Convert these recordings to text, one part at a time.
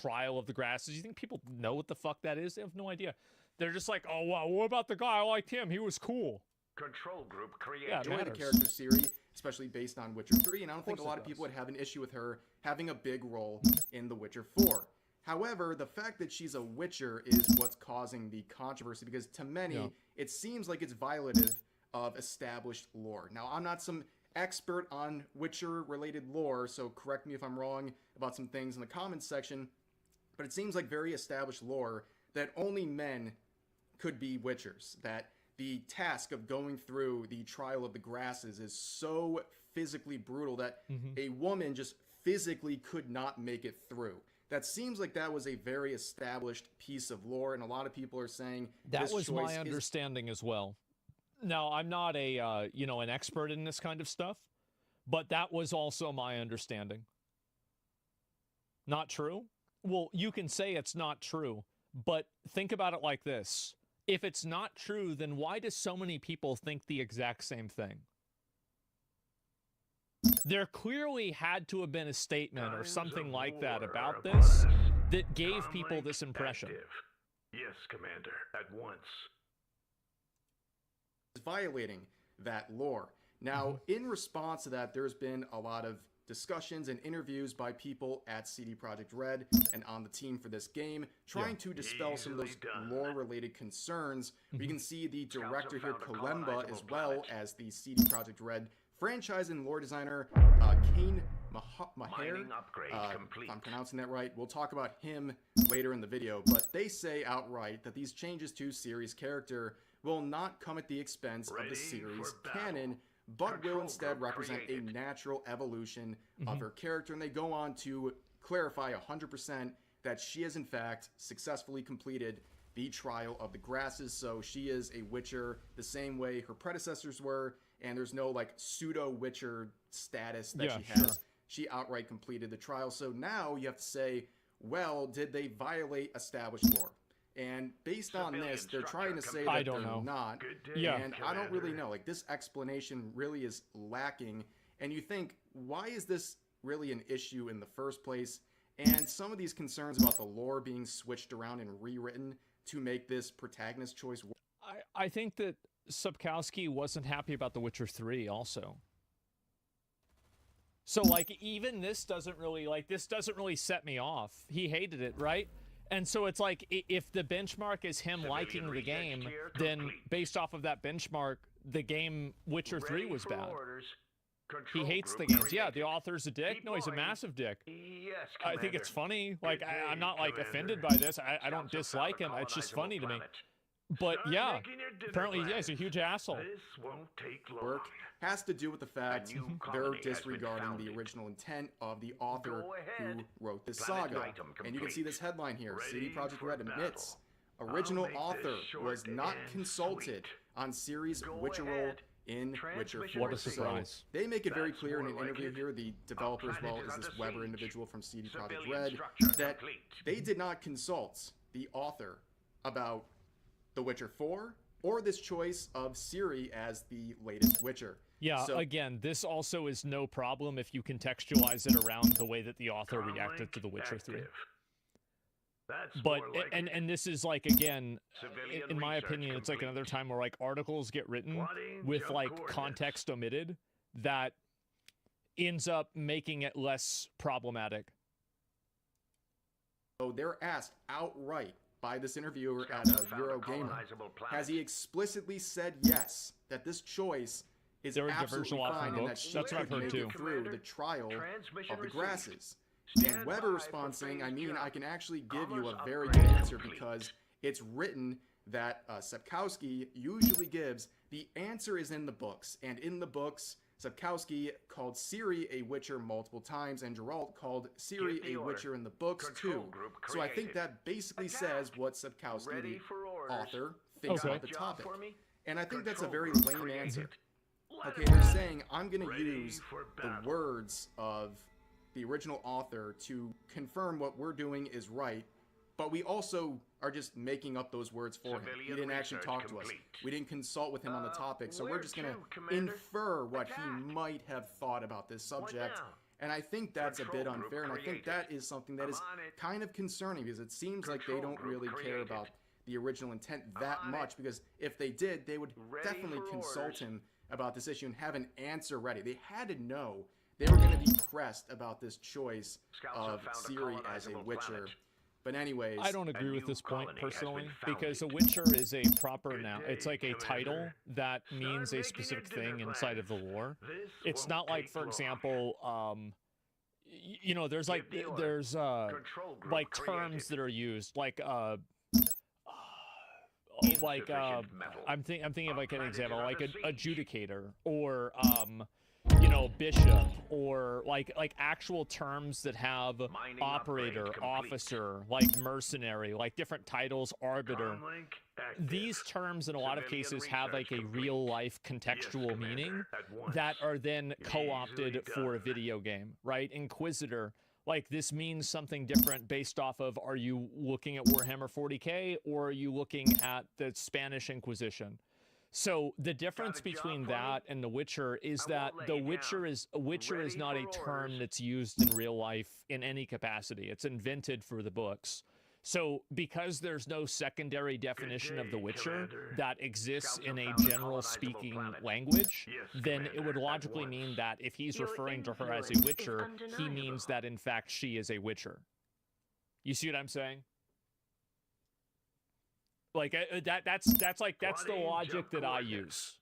trial of the grasses. You think people know what the fuck that is? They have no idea. They're just like, oh, wow, what about the guy? I liked him. He was cool. Control group created. Yeah, Enjoy the character Ciri, especially based on Witcher 3, and I don't think a lot of does. people would have an issue with her having a big role in The Witcher 4. However, the fact that she's a Witcher is what's causing the controversy, because to many, it seems like it's violative of established lore. Now, I'm not some expert on Witcher-related lore, so correct me if I'm wrong about some things in the comments section, but it seems like very established lore that only men could be Witchers, that the task of going through the trial of the grasses is so physically brutal that a woman just physically could not make it through. That seems like that was a very established piece of lore, and a lot of people are saying that was my understanding as well. Now, I'm not a an expert in this kind of stuff, but that was also my understanding. Not true? Well, you can say it's not true, but think about it like this. If it's not true, then why do so many people think the exact same thing? There clearly had to have been a statement or something like that about this that gave people this impression. Yes, Commander, at once. Violating that lore. Now, in response to that, there's been a lot of discussions and interviews by people at CD Projekt Red and on the team for this game, trying to dispel some of those lore-related concerns. We can see the director here, Kalemba, as well as the CD Projekt Red franchise and lore designer, Kane Maher. If I'm pronouncing that right, we'll talk about him later in the video, but they say outright that these changes to Ciri's character will not come at the expense of the series canon, but will instead represent a natural evolution of her character. And they go on to clarify 100% that she has in fact successfully completed the trial of the grasses. So she is a Witcher the same way her predecessors were, and there's no like pseudo Witcher status that she has. Sure. She outright completed the trial. So now you have to say, well, did they violate established lore? And based on this, they're trying to say that they're not. And I don't really know. Like, this explanation really is lacking. And you think, why is this really an issue in the first place? And some of these concerns about the lore being switched around and rewritten to make this protagonist choice work. I think that Sapkowski wasn't happy about The Witcher 3 also. So, like, even this doesn't really set me off. He hated it, right? And so it's like, if the benchmark is him liking the game, then based off of that benchmark, the game Witcher 3 was bad. He hates the games. Yeah, the author's a dick. No, he's a massive dick. Yes, I think it's funny. Like, I'm not, like, offended by this. I don't dislike him. It's just funny to me. But, yeah, apparently, yeah, he's a huge asshole. This won't take long. Work has to do with the fact they're disregarding the original intent of the author who wrote this saga. And you can see this headline here. CD Projekt Red admits original author was not consulted on Ciri's Witcher role in Witcher 4. What a surprise. So they make it very clear in an interview here, the developer as well as this Weber individual from CD Projekt Red, that they did not consult the author about The Witcher 4 or this choice of Ciri as the latest Witcher. Yeah, so, again, this also is no problem if you contextualize it around the way that the author reacted to The Witcher 3. But, and this is like, again, in my opinion, it's like another time where like articles get written with like context omitted that ends up making it less problematic. So they're asked outright by this interviewer at Eurogamer, has he explicitly said yes, that this choice is absolutely fine and that she could make it through the trial of the grasses? And Weber responds saying, I mean, I can actually give you a very good answer because it's written that Sapkowski usually gives. The answer is in the books, and in the books, Sapkowski called Ciri a Witcher multiple times, and Geralt called Ciri a Witcher in the books too. So I think that basically says what Sapkowski, the author, thinks about the topic. And I think that's a very lame answer. Okay, they're saying, I'm going to use the words of the original author to confirm what we're doing is right, but we also are just making up those words for him. He didn't actually talk to us. We didn't consult with him on the topic, so we're just going to infer what he might have thought about this subject. And I think that's a bit unfair, and I think that is something that is kind of concerning, because it seems like they don't really care about the original intent that much, because if they did, they would definitely consult him about this issue and have an answer ready. They had to know they were going to be pressed about this choice of Ciri as a Witcher. But anyways, I don't agree with this point personally, because a Witcher is a proper noun. It's like a title that means a specific thing inside of the lore. It's not like, for example, you know, there's like terms that are used, like I'm thinking of like an example, like an adjudicator, or you know, bishop, or like actual terms that have operator, officer, like mercenary, like different titles, arbiter. These terms in a lot of cases have like a real life contextual meaning that are then co-opted for a video game, right? Inquisitor, like this means something different based off of, are you looking at Warhammer 40K or are you looking at the Spanish Inquisition? So the difference between that and The Witcher is that The Witcher is not a term that's used in real life in any capacity. It's invented for the books. So because there's no secondary definition of The Witcher that exists in a general speaking language, then it would logically mean that if he's referring to her as a Witcher, he means that in fact she is a Witcher. You see what I'm saying? Like that's the logic that I use.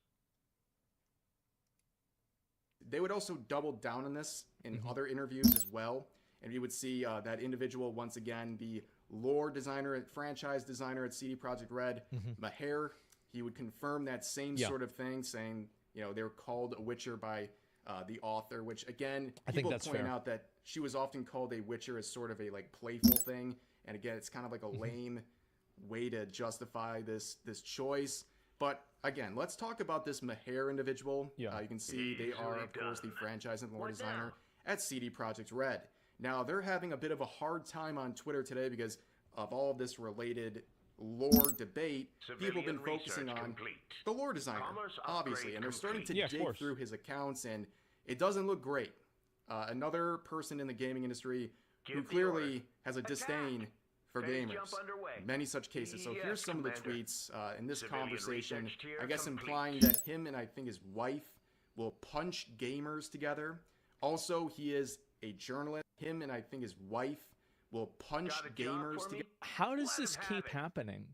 They would also double down on this in other interviews as well, and we would see that individual once again, the lore designer and franchise designer at CD Projekt Red, Maher. He would confirm that same sort of thing, saying, you know, they were called a Witcher by the author, which again, people point out that she was often called a Witcher as sort of a like playful thing, and again, it's kind of like a lame way to justify this choice. But again, let's talk about this Maher individual. You can see they are, of course, the franchise and lore designer at CD Projekt Red. Now, they're having a bit of a hard time on Twitter today because of all of this related lore debate. People have been focusing on the lore designer, obviously, and they're starting to dig through his accounts, and it doesn't look great. Another person in the gaming industry who clearly has a disdain for gamers. Many such cases. So here's some of the tweets in this conversation, I guess implying that him and I think his wife will punch gamers together. Also, he is a journalist. Him and I think his wife will punch gamers together. How does this keep happening?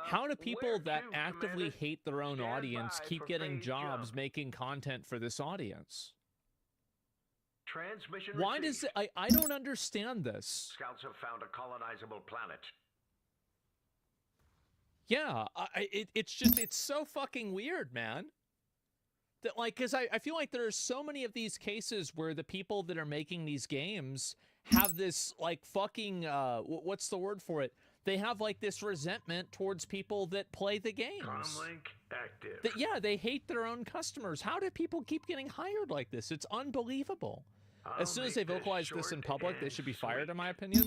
How do people that actively hate their own audience keep getting jobs making content for this audience? Why does it, I don't understand this. Scouts have found a colonizable planet. Yeah, it's so fucking weird, man. That, like, because I feel like there are so many of these cases where the people that are making these games have this, like, fucking, what's the word for it? They have, like, this resentment towards people that play the games. Comlink active. Yeah, they hate their own customers. How do people keep getting hired like this? It's unbelievable. As soon as they vocalize this in public, they should be fired, in my opinion.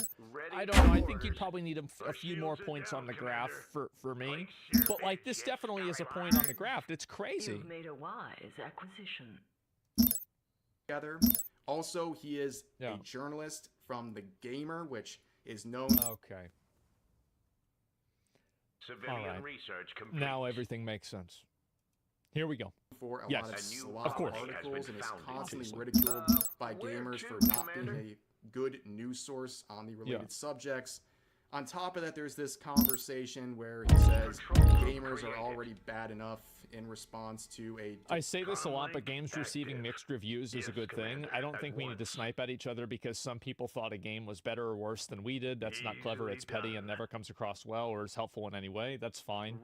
I don't know. I think you'd probably need a few more points on the graph for me. But, like, this definitely is a point on the graph. It's crazy. You've made a wise acquisition. Together. Also, he is a journalist from The Gamer, which is known... Okay. Civilian research complete. Now everything makes sense. Here we go. For a lot of slop of course. articles and is constantly ridiculed by gamers for not being a good news source on the related subjects. On top of that, there's this conversation where he says gamers are already bad enough in response to a... I say this a lot, but games receiving mixed reviews is a good thing. I don't think we need to snipe at each other because some people thought a game was better or worse than we did. That's not clever, it's petty, and never comes across well or is helpful in any way. That's fine.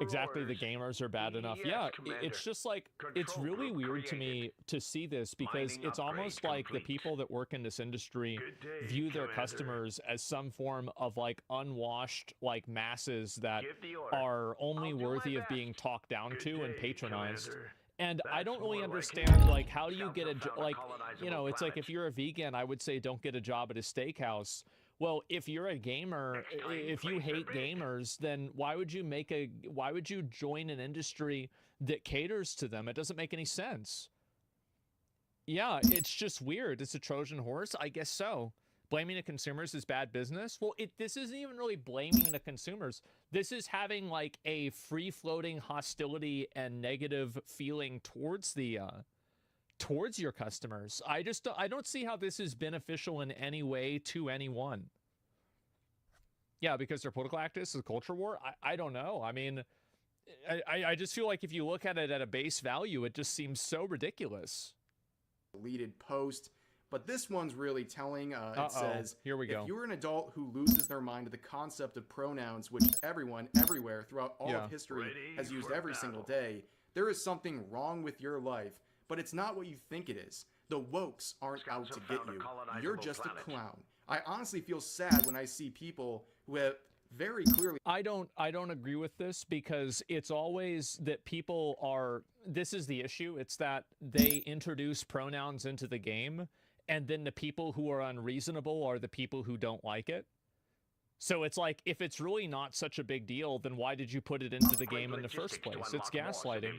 Exactly, the gamers are bad enough. Yeah, it's just like, it's really weird to me to see this because it's almost like the people that work in this industry view their customers as some form of, like, unwashed, like, masses that are only worthy of being talked down to and patronized. And I don't really understand, like, how do you get a like, you know, it's like if you're a vegan, I would say don't get a job at a steakhouse. Well, if you're a gamer, if you hate gamers, then why would you join an industry that caters to them? It doesn't make any sense. Yeah, it's just weird. It's a Trojan horse? I guess so. Blaming the consumers is bad business? Well, this isn't even really blaming the consumers. This is having like a free-floating hostility and negative feeling towards the towards your customers. I don't see how this is beneficial in any way to anyone. Yeah, because they're political activists, a culture war? I don't know. I mean, I just feel like if you look at it at a base value, it just seems so ridiculous. Deleted post, but this one's really telling. It says, here we go. If you're an adult who loses their mind to the concept of pronouns, which everyone, everywhere, throughout all of history has used every single day, there is something wrong with your life, but it's not what you think it is. The wokes aren't out to get you. You're just a clown. I honestly feel sad when I see people who have very clearly... I don't agree with this, because it's always that people are... This is the issue. It's that they introduce pronouns into the game, and then the people who are unreasonable are the people who don't like it. So it's like, if it's really not such a big deal, then why did you put it into the game in the first place? It's gaslighting.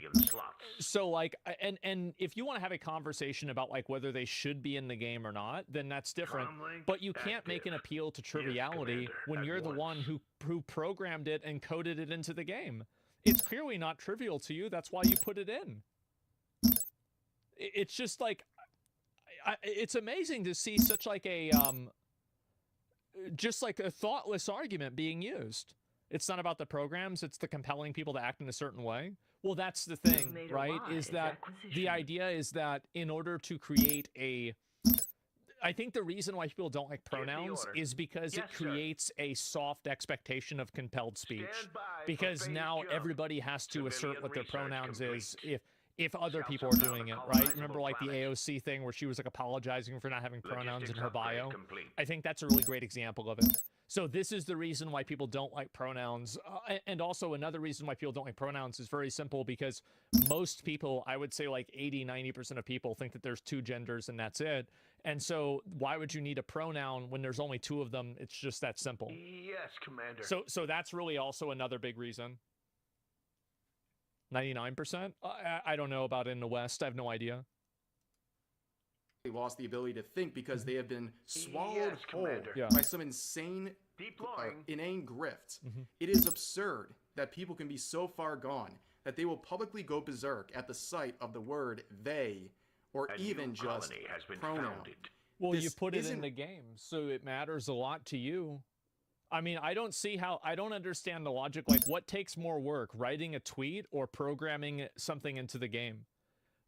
So like, and if you want to have a conversation about like whether they should be in the game or not, then that's different. But you can't make an appeal to triviality when you're the one who programmed it and coded it into the game. It's clearly not trivial to you. That's why you put it in. It's just like, it's amazing to see such like a just like a thoughtless argument being used. It's not about the programs, it's the compelling people to act in a certain way. Well, that's the thing, right? Is that the idea is that in order to create a... I think the reason why people don't like pronouns is because it creates a soft expectation of compelled speech. Because now everybody has to assert what their pronouns is if other people are doing it, right? Remember like the AOC thing where she was like apologizing for not having pronouns in her bio? I think that's a really great example of it. So this is the reason why people don't like pronouns. And also another reason why people don't like pronouns is very simple, because most people, I would say like 80-90% of people think that there's two genders and that's it. And so why would you need a pronoun when there's only two of them? It's just that simple. Yes, Commander. So that's really also another big reason. 99%? I don't know about in the West. I have no idea. They lost the ability to think because they have been swallowed whole by some insane, inane grift. It is absurd that people can be so far gone that they will publicly go berserk at the sight of the word they, or even just pronoun. Well, you put it in the game, so it matters a lot to you. I mean, I don't see how... I don't understand the logic. Like, what takes more work, writing a tweet or programming something into the game?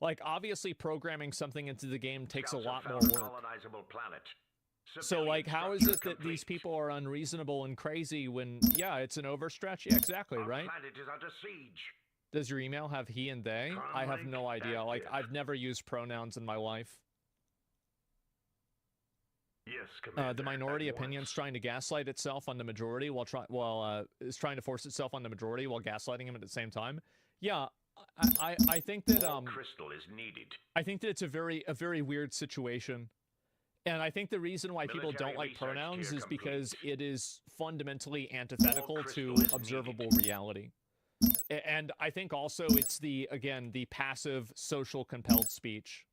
Like, obviously, programming something into the game takes a lot more work. So, like, how is it that these people are unreasonable and crazy when... Yeah, it's an overstretch. Yeah, exactly, right? Does your email have he and they? I have no idea. Like, I've never used pronouns in my life. Yes, Commander, the minority opinion's trying to gaslight itself on the majority is trying to force itself on the majority while gaslighting him at the same time. Yeah, I think that crystal is needed. I think that it's a very weird situation. And I think the reason why people don't like pronouns is because it is fundamentally antithetical to observable reality. And I think also it's the passive social compelled speech.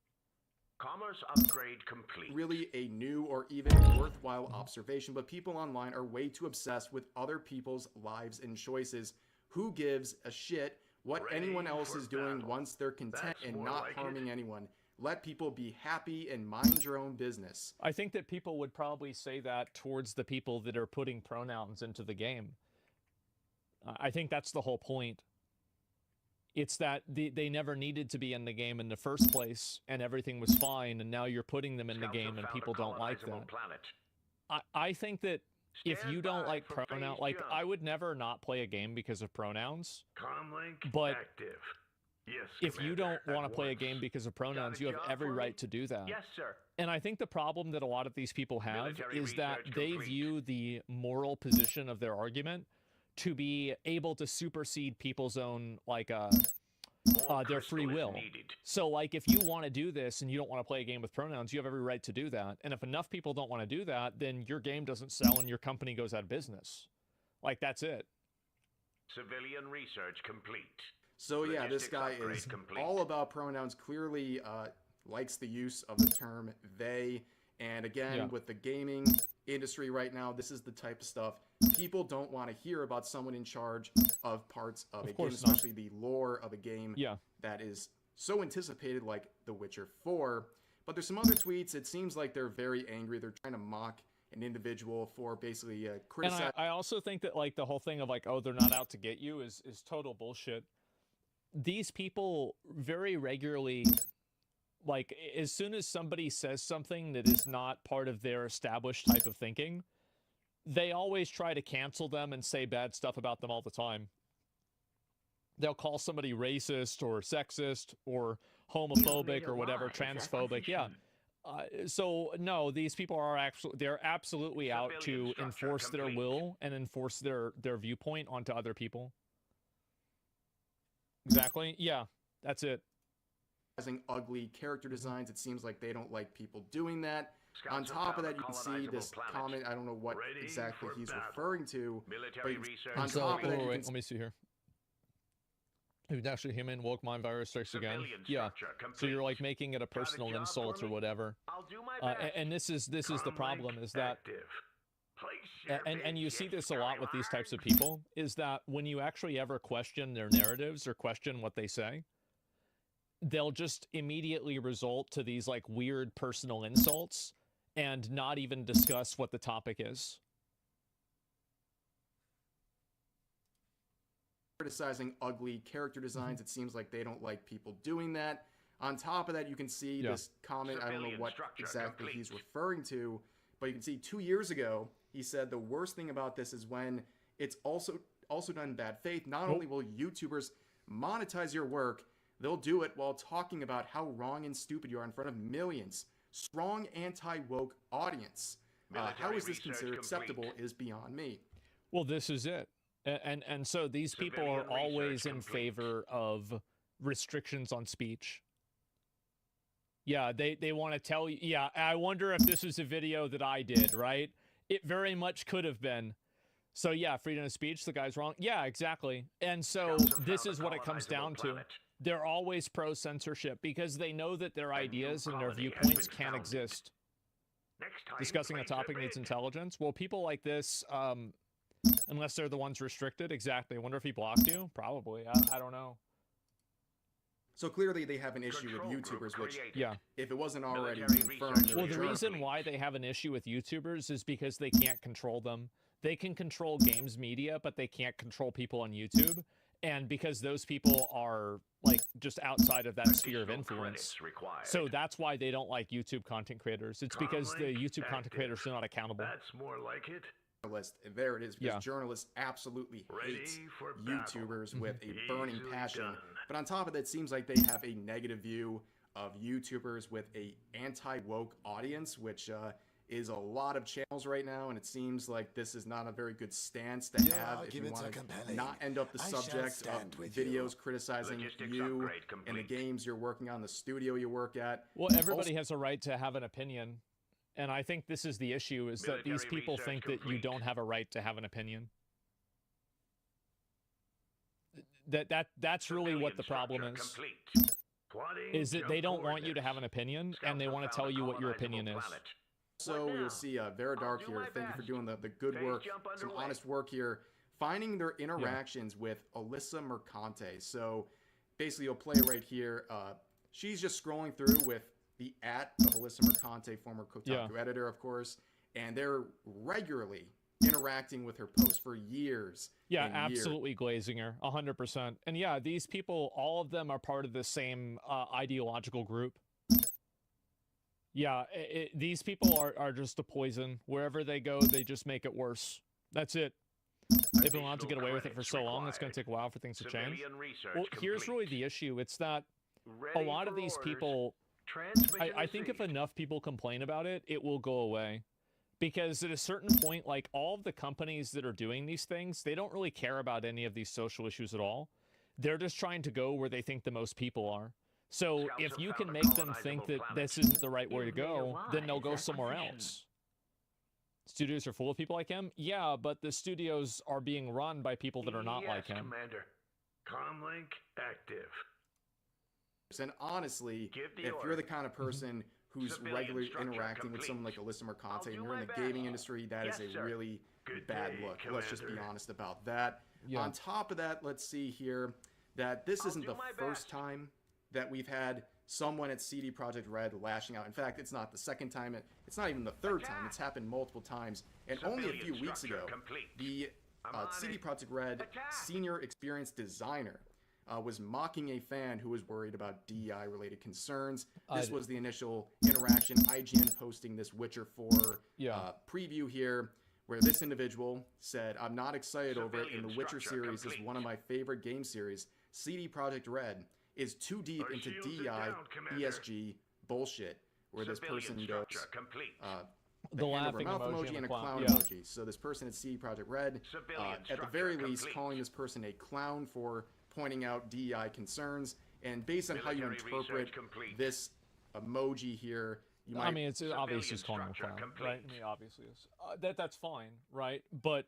Commerce upgrade complete. Really a new or even worthwhile observation, but people online are way too obsessed with other people's lives and choices. Who gives a shit what anyone else is doing once they're content and not harming anyone? Let people be happy and mind your own business. I think that people would probably say that towards the people that are putting pronouns into the game. I think that's the whole point. It's that they never needed to be in the game in the first place, and everything was fine, and now you're putting them in the game, and people don't like that. I think that if you don't like pronouns, like, I would never not play a game because of pronouns, but if you don't want to play a game because of pronouns, you have every right to do that. Yes, sir. And I think the problem that a lot of these people have is that they view the moral position of their argument to be able to supersede people's own, like, their free will. So, like, if you want to do this and you don't want to play a game with pronouns, you have every right to do that. And if enough people don't want to do that, then your game doesn't sell and your company goes out of business. Like, that's it. Civilian research complete. So, yeah, this guy is all about pronouns. Clearly, likes the use of the term they. And again, with the gaming industry right now, this is the type of stuff people don't want to hear about someone in charge of parts of a game, especially the lore of a game that is so anticipated, like The Witcher 4. But there's some other tweets. It seems like they're very angry. They're trying to mock an individual for basically criticizing. And I also think that like the whole thing of like, oh, they're not out to get you is total bullshit. These people very regularly, like, as soon as somebody says something that is not part of their established type of thinking, they always try to cancel them and say bad stuff about them all the time. They'll call somebody racist or sexist or homophobic or whatever, transphobic. Yeah. So no, these people are they're absolutely out to enforce their will and enforce their viewpoint onto other people. Exactly. Yeah, that's it. Ugly character designs. It seems like they don't like people doing that. On top of that, you can see this comment. I don't know what exactly he's referring to. On top of that, let me see here. Actually, human woke mind virus strikes again. Yeah. So you're like making it a personal insult or whatever. And this is the problem, is that, and you see this a lot with these types of people, is that when you actually ever question their narratives or question what they say, they'll just immediately result to these like weird personal insults and not even discuss what the topic is. Criticizing ugly character designs. It seems like they don't like people doing that. On top of that, you can see this comment. I don't know what exactly he's referring to, but you can see 2 years ago, he said the worst thing about this is when it's also done in bad faith. Not only will YouTubers monetize your work, they'll do it while talking about how wrong and stupid you are in front of millions. Strong anti-woke audience. How is this considered acceptable is beyond me. Well, this is it. And so these people are always in favor of restrictions on speech. Yeah, they want to tell you. Yeah, I wonder if this is a video that I did, right? It very much could have been. So yeah, freedom of speech, the guy's wrong. Yeah, exactly. And so this is what it comes down to. They're always pro-censorship because they know that their ideas and their viewpoints can't exist. Discussing a topic needs intelligence. Well, people like this, unless they're the ones restricted, exactly. I wonder if he blocked you? Probably. I don't know. So clearly they have an issue with YouTubers, which, if it wasn't already confirmed... Well, the reason why they have an issue with YouTubers is because they can't control them. They can control games media, but they can't control people on YouTube. And because those people are, like, just outside of that sphere of influence. So that's why they don't like YouTube content creators. It's because the YouTube content creators are not accountable. That's more like it. There it is, because journalists absolutely hate YouTubers with a burning passion. But on top of that, it seems like they have a negative view of YouTubers with a anti-woke audience, which is a lot of channels right now, and it seems like this is not a very good stance to have if you want to not end up the subject of videos criticizing you and the games you're working on, the studio you work at. Well, everybody has a right to have an opinion. And I think this is the issue, is that these people think that you don't have a right to have an opinion. That's really what the problem is. Is that they don't want you to have an opinion, and they want to tell you what your opinion is. So you'll see Veridark here. Thank you for doing the good work, some honest work here. Finding their interactions with Alyssa Mercante. So basically you'll play right here. She's just scrolling through with the @ of Alyssa Mercante, former Kotaku editor, of course, and they're regularly interacting with her posts for years. Yeah, absolutely glazing her, 100%. And yeah, these people, all of them are part of the same ideological group. Yeah, these people are just a poison. Wherever they go, they just make it worse. That's it. They've been allowed to get away with it for so long, it's going to take a while for things to change. Well, here's really the issue. It's that a lot of these people... I think if enough people complain about it, it will go away. Because at a certain point, like, all of the companies that are doing these things, they don't really care about any of these social issues at all. They're just trying to go where they think the most people are. So if you can make them think that this isn't the right way to go, then they'll go somewhere else. Studios are full of people like him? Yeah, but the studios are being run by people that are not like him. Commander. Comlink active. And honestly, Give the if order. you're the kind of person who's Civilian regularly structure interacting with complete. someone like Alyssa Mercante and do you're in my the best. gaming industry, that is Yes, a sir. really Good bad day, look. Let's just be Commander. honest about that. Yeah. On top of that, let's see here that this isn't do the my first best. time that we've had someone at CD Projekt Red lashing out. In fact, it's not the second time. It's not even the third time. It's happened multiple times. And only a Civilian few weeks structure ago, complete. the I'm on CD it. Projekt Red Attack. senior experienced designer was mocking a fan who was worried about DEI-related concerns. This was the initial interaction. IGN posting this Witcher 4 preview here, where this individual said, "I'm not excited over it, and the Witcher series is one of my favorite game series. CD Projekt Red is too deep Our into shields are DEI, down, Commander. ESG bullshit," where this Civilian person goes, structure complete. The hand over laughing mouth emoji and a clown. clown Yeah. emoji. So this person at CD Projekt Red, Civilian at the structure very least, complete. calling this person a clown for pointing out DEI concerns. And based on how you Military interpret research complete. this emoji here, you might... I mean, it's obvious he's calling him a structure clown, complete. right? I mean, obviously is. That's fine, right? But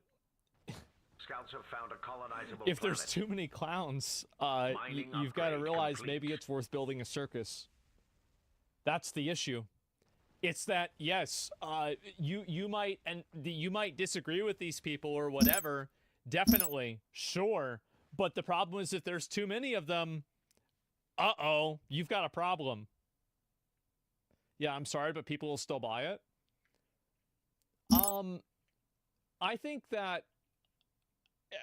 Scouts have found a colonizable if there's planet. too many clowns, Mining you've got to upgrade realize complete. maybe it's worth building a circus. That's the issue. It's that, yes, you might disagree with these people or whatever, definitely, sure. But the problem is if there's too many of them, uh-oh, you've got a problem. Yeah, I'm sorry, but people will still buy it. I think that,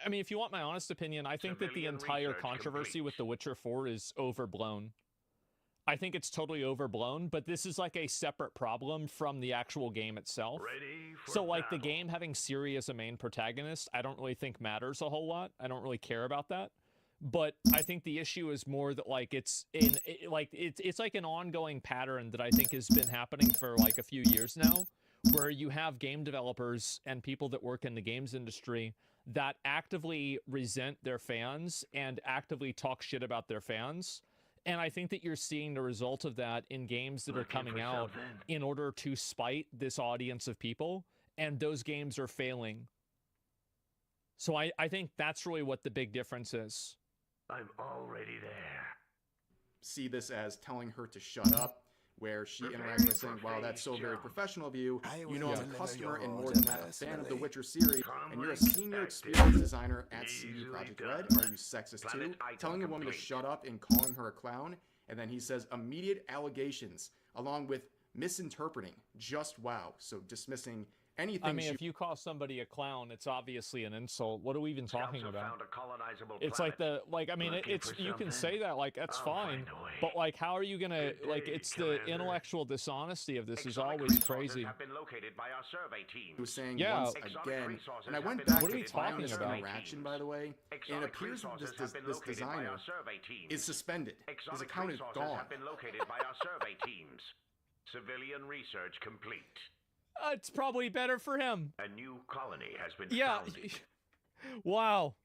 I mean, if you want my honest opinion, I think that the Civilian entire research controversy complete. with The Witcher 4 is overblown. I think it's totally overblown, but this is like a separate problem from the actual game itself. Ready for So like the battle. game having Ciri as a main protagonist, I don't really think matters a whole lot. I don't really care about that. But I think the issue is more that like it's like an ongoing pattern that I think has been happening for like a few years now, where you have game developers and people that work in the games industry that actively resent their fans and actively talk shit about their fans. And I think that you're seeing the result of that in games that are Looking coming for out something. in order to spite this audience of people, and those games are failing. So I think that's really what the big difference is. I'm already there. see this as telling her to shut up, where she interacts by saying, "Wow, that's so very professional of you. You know I'm a customer and more than that, a fan of the Witcher series, and you're a senior experienced designer at CD Projekt Red. Are you sexist too?" Telling a woman to shut up and calling her a clown, and then he says immediate allegations, along with misinterpreting. Just wow. So dismissing anything. I mean, if you call somebody a clown, it's obviously an insult. What are we even talking about? Found a colonizable It's planet. like I mean, Looking it's for you can something? say that, like, that's I'll fine, find a way. but like, how are you gonna, Good like, day, it's the Commander. intellectual dishonesty of this is Exotic always resources crazy. have been located by our survey teams. he was saying Yeah. once Exotic again, resources and I have went been back What are to we find talking this about? interaction, by the way, and it Exotic appears that resources have been this located by designer our survey teams. is suspended. His Exotic account is resources gone. have been located by our survey teams. Civilian research complete. It's probably better for him. A new colony has been Yeah. founded. Wow.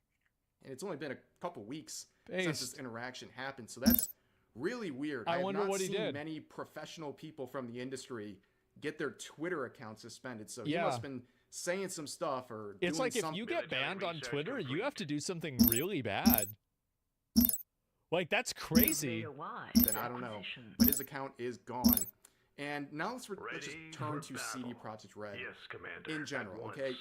And it's only been a couple weeks Based. since this interaction happened, so that's really weird. I have wonder not what he seen did. many professional people from the industry get their Twitter accounts suspended, so he Yeah. must have been saying some stuff or It's doing like if something. you get banned on research Twitter, you complete. have to do something really bad. Like, that's crazy. Data wise Then I don't know. acquisition. But his account is gone. And now let's just Ready turn for to CD battle. Projekt Red. Yes, Commander. In at general, once. okay?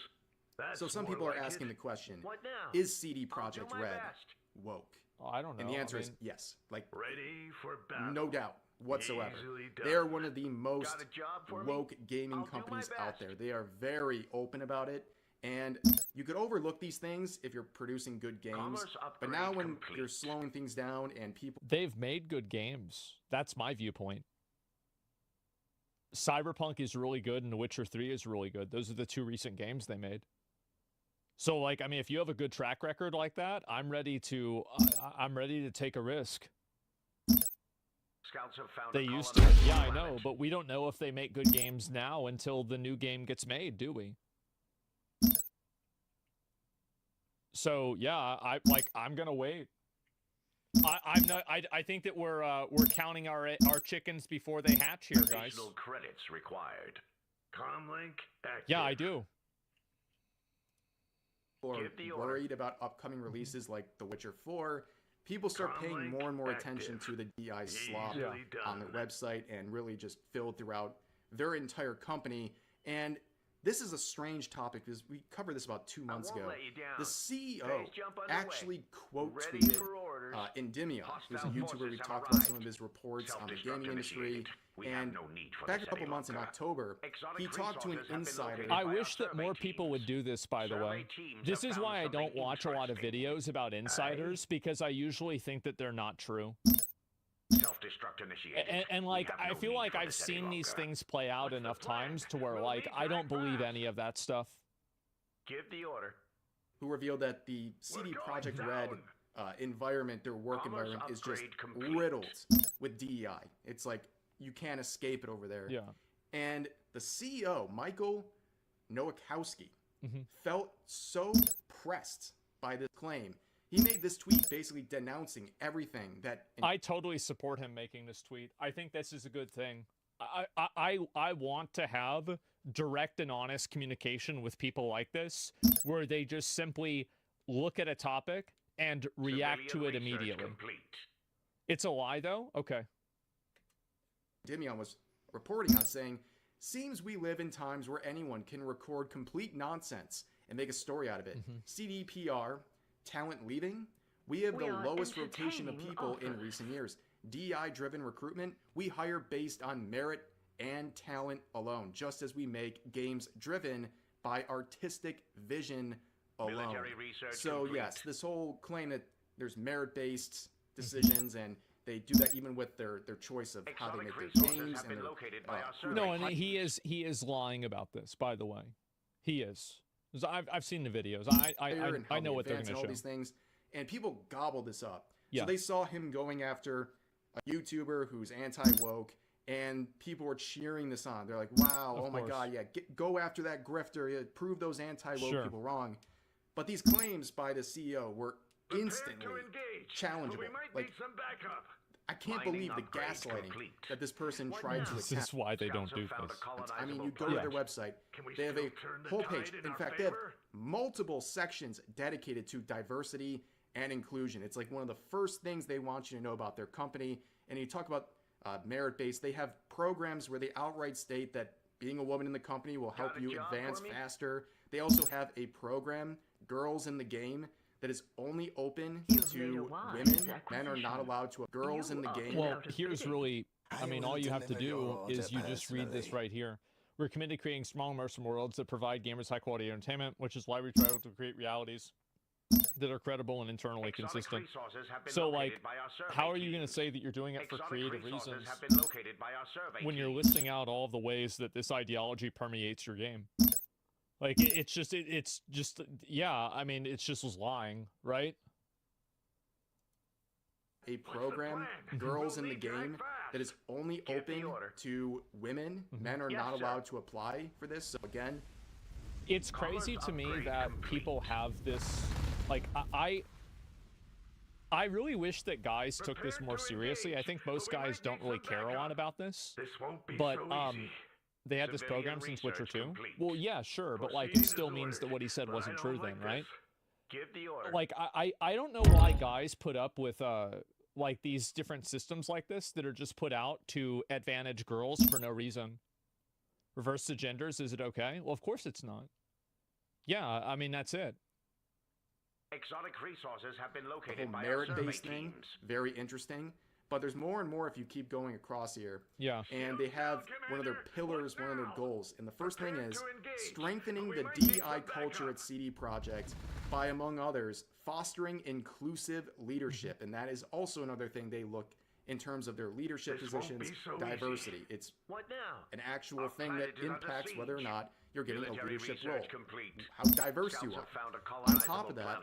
That's So some more people are like asking it. the question, What now? is CD I'll do Projekt my Red best. woke? Oh, I don't know. And the answer I is mean, yes. Like, Ready for battle. no doubt whatsoever. Easily done. They are one of the most Got a job for me? woke gaming I'll do my companies out best. there. They are very open about it. And you could overlook these things if you're producing good games. Commerce But now upgrade when complete. you're slowing things down and people... they've made good games. That's my viewpoint. Cyberpunk is really good and The Witcher 3 is really good. Those are the two recent games they made. So, like, I mean, if you have a good track record like that, I'm ready to take a risk. Scouts have found They a used to. colonizable Yeah, I know, planet. but we don't know if they make good games now until the new game gets made, do we? So, yeah, I'm going to wait. I think that we're counting our chickens before they hatch here, guys. Additional credits required. Comlink active. Yeah, I do. are Give the order. worried about upcoming releases like The Witcher 4, people start paying more and more attention to the DI slop on their website and really just filled throughout their entire company. And this is a strange topic because we covered this about 2 months ago. The CEO actually quote tweeted Endymion, who's a YouTuber. We talked about some of his reports on the gaming industry. And back a couple months in October, he talked to an insider. I wish that more people would do this, by the way. This is why I don't watch a lot of videos about insiders, because I usually think that they're not true. Self-destruct initiated. And like, I feel like I've seen these things play out enough times to where, like, I don't believe any of that stuff. Give the order. Who revealed that the CD Projekt Red environment, their work environment, is just riddled with DEI. It's like, you can't escape it over there. Yeah. And the CEO, Michael Nowakowski, felt so pressed by this claim. He made this tweet basically denouncing everything that... I totally support him making this tweet. I think this is a good thing. I want to have direct and honest communication with people like this, where they just simply look at a topic and react to it immediately. It's a lie, though? Okay. Endymion was reporting on saying, seems we live in times where anyone can record complete nonsense and make a story out of it. CDPR, talent leaving, we have the lowest rotation of people in recent years. DI-driven recruitment, we hire based on merit and talent alone, just as we make games driven by artistic vision alone. So yes, this whole claim that there's merit-based decisions and they do that even with their choice of how they make their games and their, no, and he is lying about this, by the way. He is. I've seen the videos. I know what they're going to show. These things, and people gobble this up. Yeah. So they saw him going after a YouTuber who's anti-woke, and people were cheering this on. They're like, "Wow, oh my God, yeah, go after that grifter. Yeah, prove those anti-woke people wrong." But these claims by the CEO were instantly challengeable. Like, I can't believe the gaslighting that this person tried to attack. This is why they don't do this. I mean, you go to their website, they have a whole page. In fact, they have multiple sections dedicated to diversity and inclusion. It's like one of the first things they want you to know about their company. And you talk about merit-based. They have programs where they outright state that being a woman in the company will help you advance faster. They also have a program, Girls in the Game, that is only open to women. Men are not allowed to. Girls in the game. Well, here's really, I mean, all you have to do is you just read this right here. We're committed to creating strong, immersive worlds that provide gamers high-quality entertainment, which is why we try to create realities that are credible and internally consistent. So, like, how are you going to say that you're doing it for creative reasons when you're listing out all of the ways that this ideology permeates your game? Like, it's just, yeah, I mean, it's just was lying, right? A program, Girls in the Game, that is only open to women. Men are not allowed to apply for this. So again, it's crazy to me that people have this, like, I really wish that guys took this more seriously. I think most guys don't really care a lot about this, but, they had this program since Witcher 2? Well, yeah, sure, but, like, it still means that what he said wasn't true then, right? Like, I don't know why guys put up with, like, these different systems like this that are just put out to advantage girls for no reason. Reverse the genders, is it okay? Well, of course it's not. Yeah, I mean, that's it. Exotic resources have been located by merit-based thing, very interesting. But there's more and more if you keep going across here. Yeah. And they have one of their pillars, one of their goals. And the first thing is strengthening the DEI culture at CD Projekt by, among others, fostering inclusive leadership. And that is also another thing they look in terms of their leadership positions, diversity. It's an actual thing that impacts whether or not you're getting a leadership role. How diverse you are. On top of that,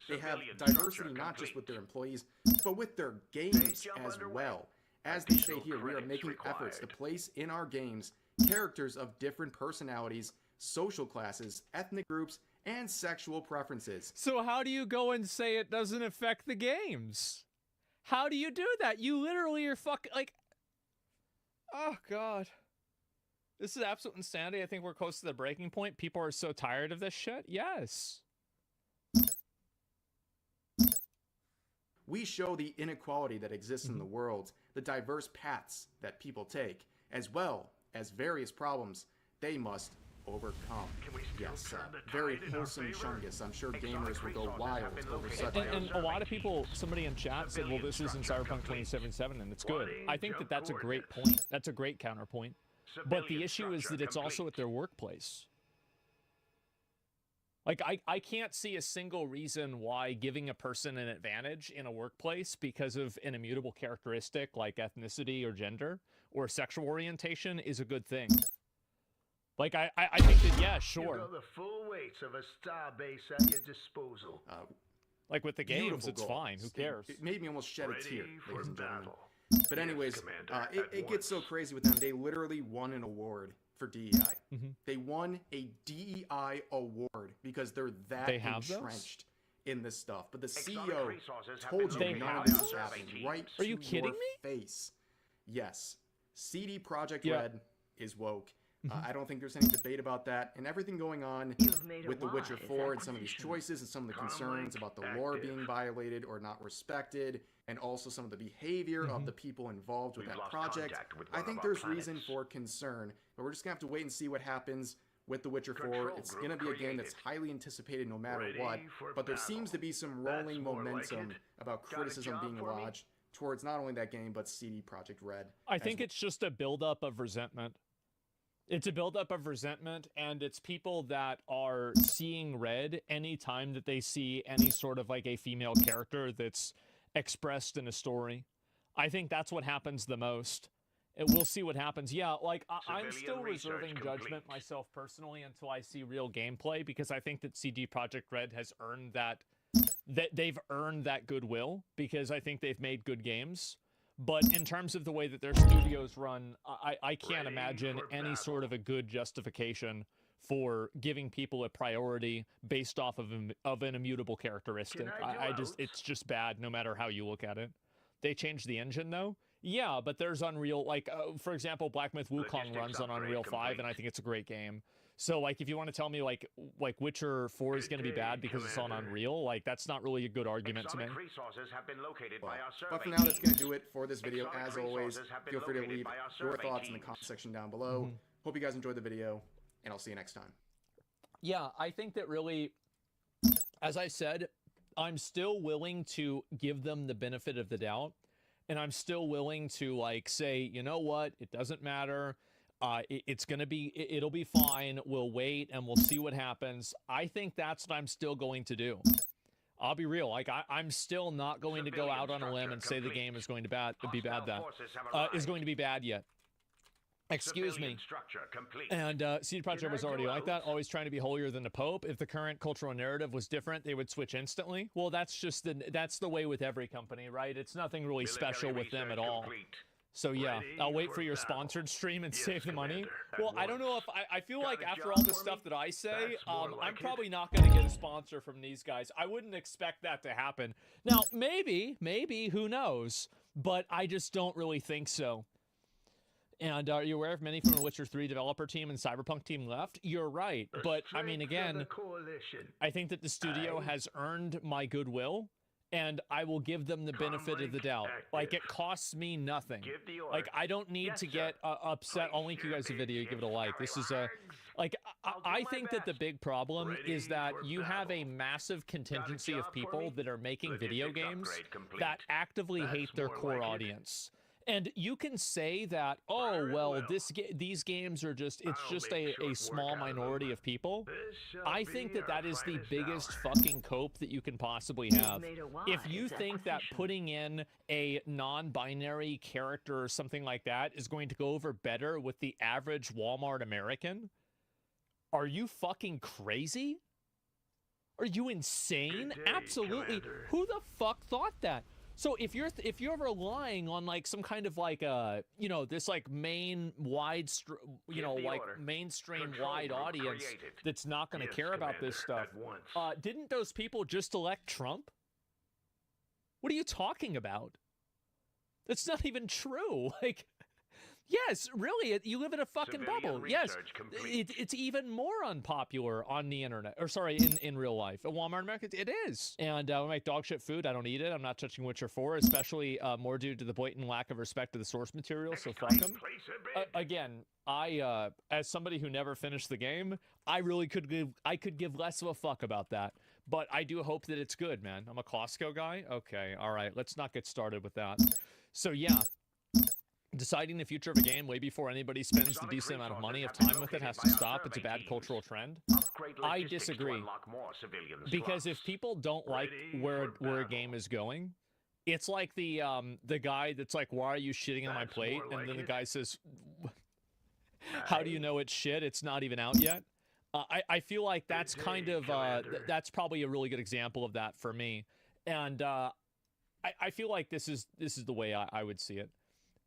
they have diversity not just with their employees, but with their games as well. As they say here, we are making efforts to place in our games characters of different personalities, social classes, ethnic groups, and sexual preferences. So how do you go and say it doesn't affect the games? How do you do that? You literally are like... Oh, God. This is absolute insanity. I think we're close to the breaking point. People are so tired of this shit. Yes. We show the inequality that exists in the world, the diverse paths that people take, as well as various problems they must overcome. Yes, very wholesome Chungus. I'm sure gamers will go wild over such. And a lot of people, somebody in chat said, well, this isn't Cyberpunk 2077, and it's good. I think that that's a great point. That's a great counterpoint. But the issue is that it's also at their workplace. Like, I can't see a single reason why giving a person an advantage in a workplace because of an immutable characteristic like ethnicity or gender or sexual orientation is a good thing. Like, I think that, yeah, sure. You've got the full weight of a starbase at your disposal. Like with the games, it's goal. fine. Who cares? It made me almost shed a tear, ladies and gentlemen. But Yes, anyways, Commander, it gets so crazy with them. They literally won an award for DEI. They won a DEI award because they're that entrenched in this stuff. But the CEO told you none of this is happening right Are you kidding your me? face. Yes, CD Projekt Red is woke. I don't think there's any debate about that. And everything going on with The Witcher 4 and some of these choices and some of the concerns about the lore being violated or not respected, and also some of the behavior of the people involved with that project, I think there's reason for concern. But we're just going to have to wait and see what happens with The Witcher 4. It's going to be a game that's highly anticipated no matter what. But there seems to be some rolling momentum about criticism being lodged towards not only that game, but CD Projekt Red. I think it's just a buildup of resentment. It's a buildup of resentment, and it's people that are seeing red anytime that they see any sort of like a female character that's expressed in a story. I think that's what happens the most. We'll see what happens. Yeah, like I'm still reserving judgment myself personally until I see real gameplay, because I think that CD Projekt Red has earned that they've earned that goodwill, because I think they've made good games. But in terms of the way that their studios run, I can't imagine any sort of a good justification for giving people a priority based off of an immutable characteristic. It's just bad no matter how you look at it. They changed the engine though. Yeah, but there's Unreal, like, for example, Black Myth Wukong runs on Unreal 5, and I think it's a great game. So, like, if you want to tell me, like Witcher 4 is going to be bad because it's on Unreal, like, that's not really a good argument to me. But for now, that's going to do it for this video. As always, feel free to leave your thoughts in the comment section down below. Hope you guys enjoyed the video, and I'll see you next time. Yeah, I think that really, as I said, I'm still willing to give them the benefit of the doubt. And I'm still willing to, like, say, you know what, it doesn't matter. It'll be fine. We'll wait and we'll see what happens. I think that's what I'm still going to do. I'll be real. Like, I'm still not going to go out on a limb and say the game is going to be bad yet. Excuse me. And CD Projekt was already like that, always trying to be holier than the Pope. If the current cultural narrative was different, they would switch instantly. Well, that's the way with every company, right? It's nothing really special with them at all. So yeah, I'll wait for your sponsored stream and save the money. Well, I don't know if I feel like after all the stuff that I say, I'm probably not going to get a sponsor from these guys. I wouldn't expect that to happen. Now, maybe, who knows? But I just don't really think so. And are you aware of many from the Witcher 3 developer team and Cyberpunk team left? You're right. But, I mean, again, I think that the studio has earned my goodwill, and I will give them the benefit of the doubt. Like, it costs me nothing. Like, I don't need to get upset. I'll link you guys a video, give it a like. This is a... Like, I think that the big problem is that you have a massive contingency of people that are making video games that actively hate their core audience. And you can say that, oh, well, these games are just, it's just a small minority of people. I think that is the biggest fucking cope that you can possibly have. If you think that putting in a non-binary character or something like that is going to go over better with the average Walmart American, are you fucking crazy? Are you insane? Absolutely. Who the fuck thought that? So if you're relying on like some kind of like this like mainstream wide audience that's not going to care about this stuff, didn't those people just elect Trump? What are you talking about? That's not even true. Like, Yes, really, you live in a fucking Civilian bubble. Yes, research complete. it's even more unpopular on the internet, or sorry, in real life. At Walmart America, it is. And we make dog shit food. I don't eat it. I'm not touching Witcher 4, especially more due to the blatant lack of respect to the source material. So fuck them. Again, I as somebody who never finished the game, I could give less of a fuck about that. But I do hope that it's good, man. I'm a Costco guy. Okay, all right. Let's not get started with that. So yeah. Deciding the future of a game way before anybody spends the decent amount of money of time with it has to stop. It's a bad cultural trend. I disagree. Because if people don't like where a game is going, it's like the guy that's like, why are you shitting on my plate? And then the guy says, how do you know it's shit? It's not even out yet. I feel like that's kind of, that's probably a really good example of that for me. And I feel like this is the way I would see it.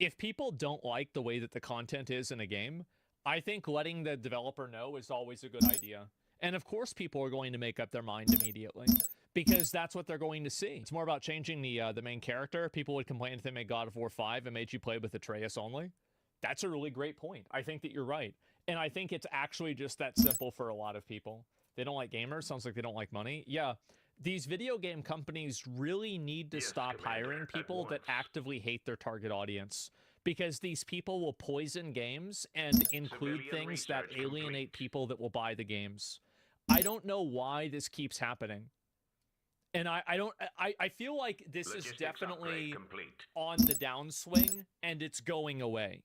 If people don't like the way that the content is in a game, I think letting the developer know is always a good idea. And of course, people are going to make up their mind immediately because that's what they're going to see. It's more about changing the main character. People would complain if they made God of War 5 and made you play with Atreus only. That's a really great point. I think that you're right. And I think it's actually just that simple for a lot of people. They don't like gamers. Sounds like they don't like money. Yeah. These video game companies really need to stop hiring people that actively hate their target audience, because these people will poison games and include things that alienate people that will buy the games. I don't know why this keeps happening. And I feel like this is definitely on the downswing and it's going away.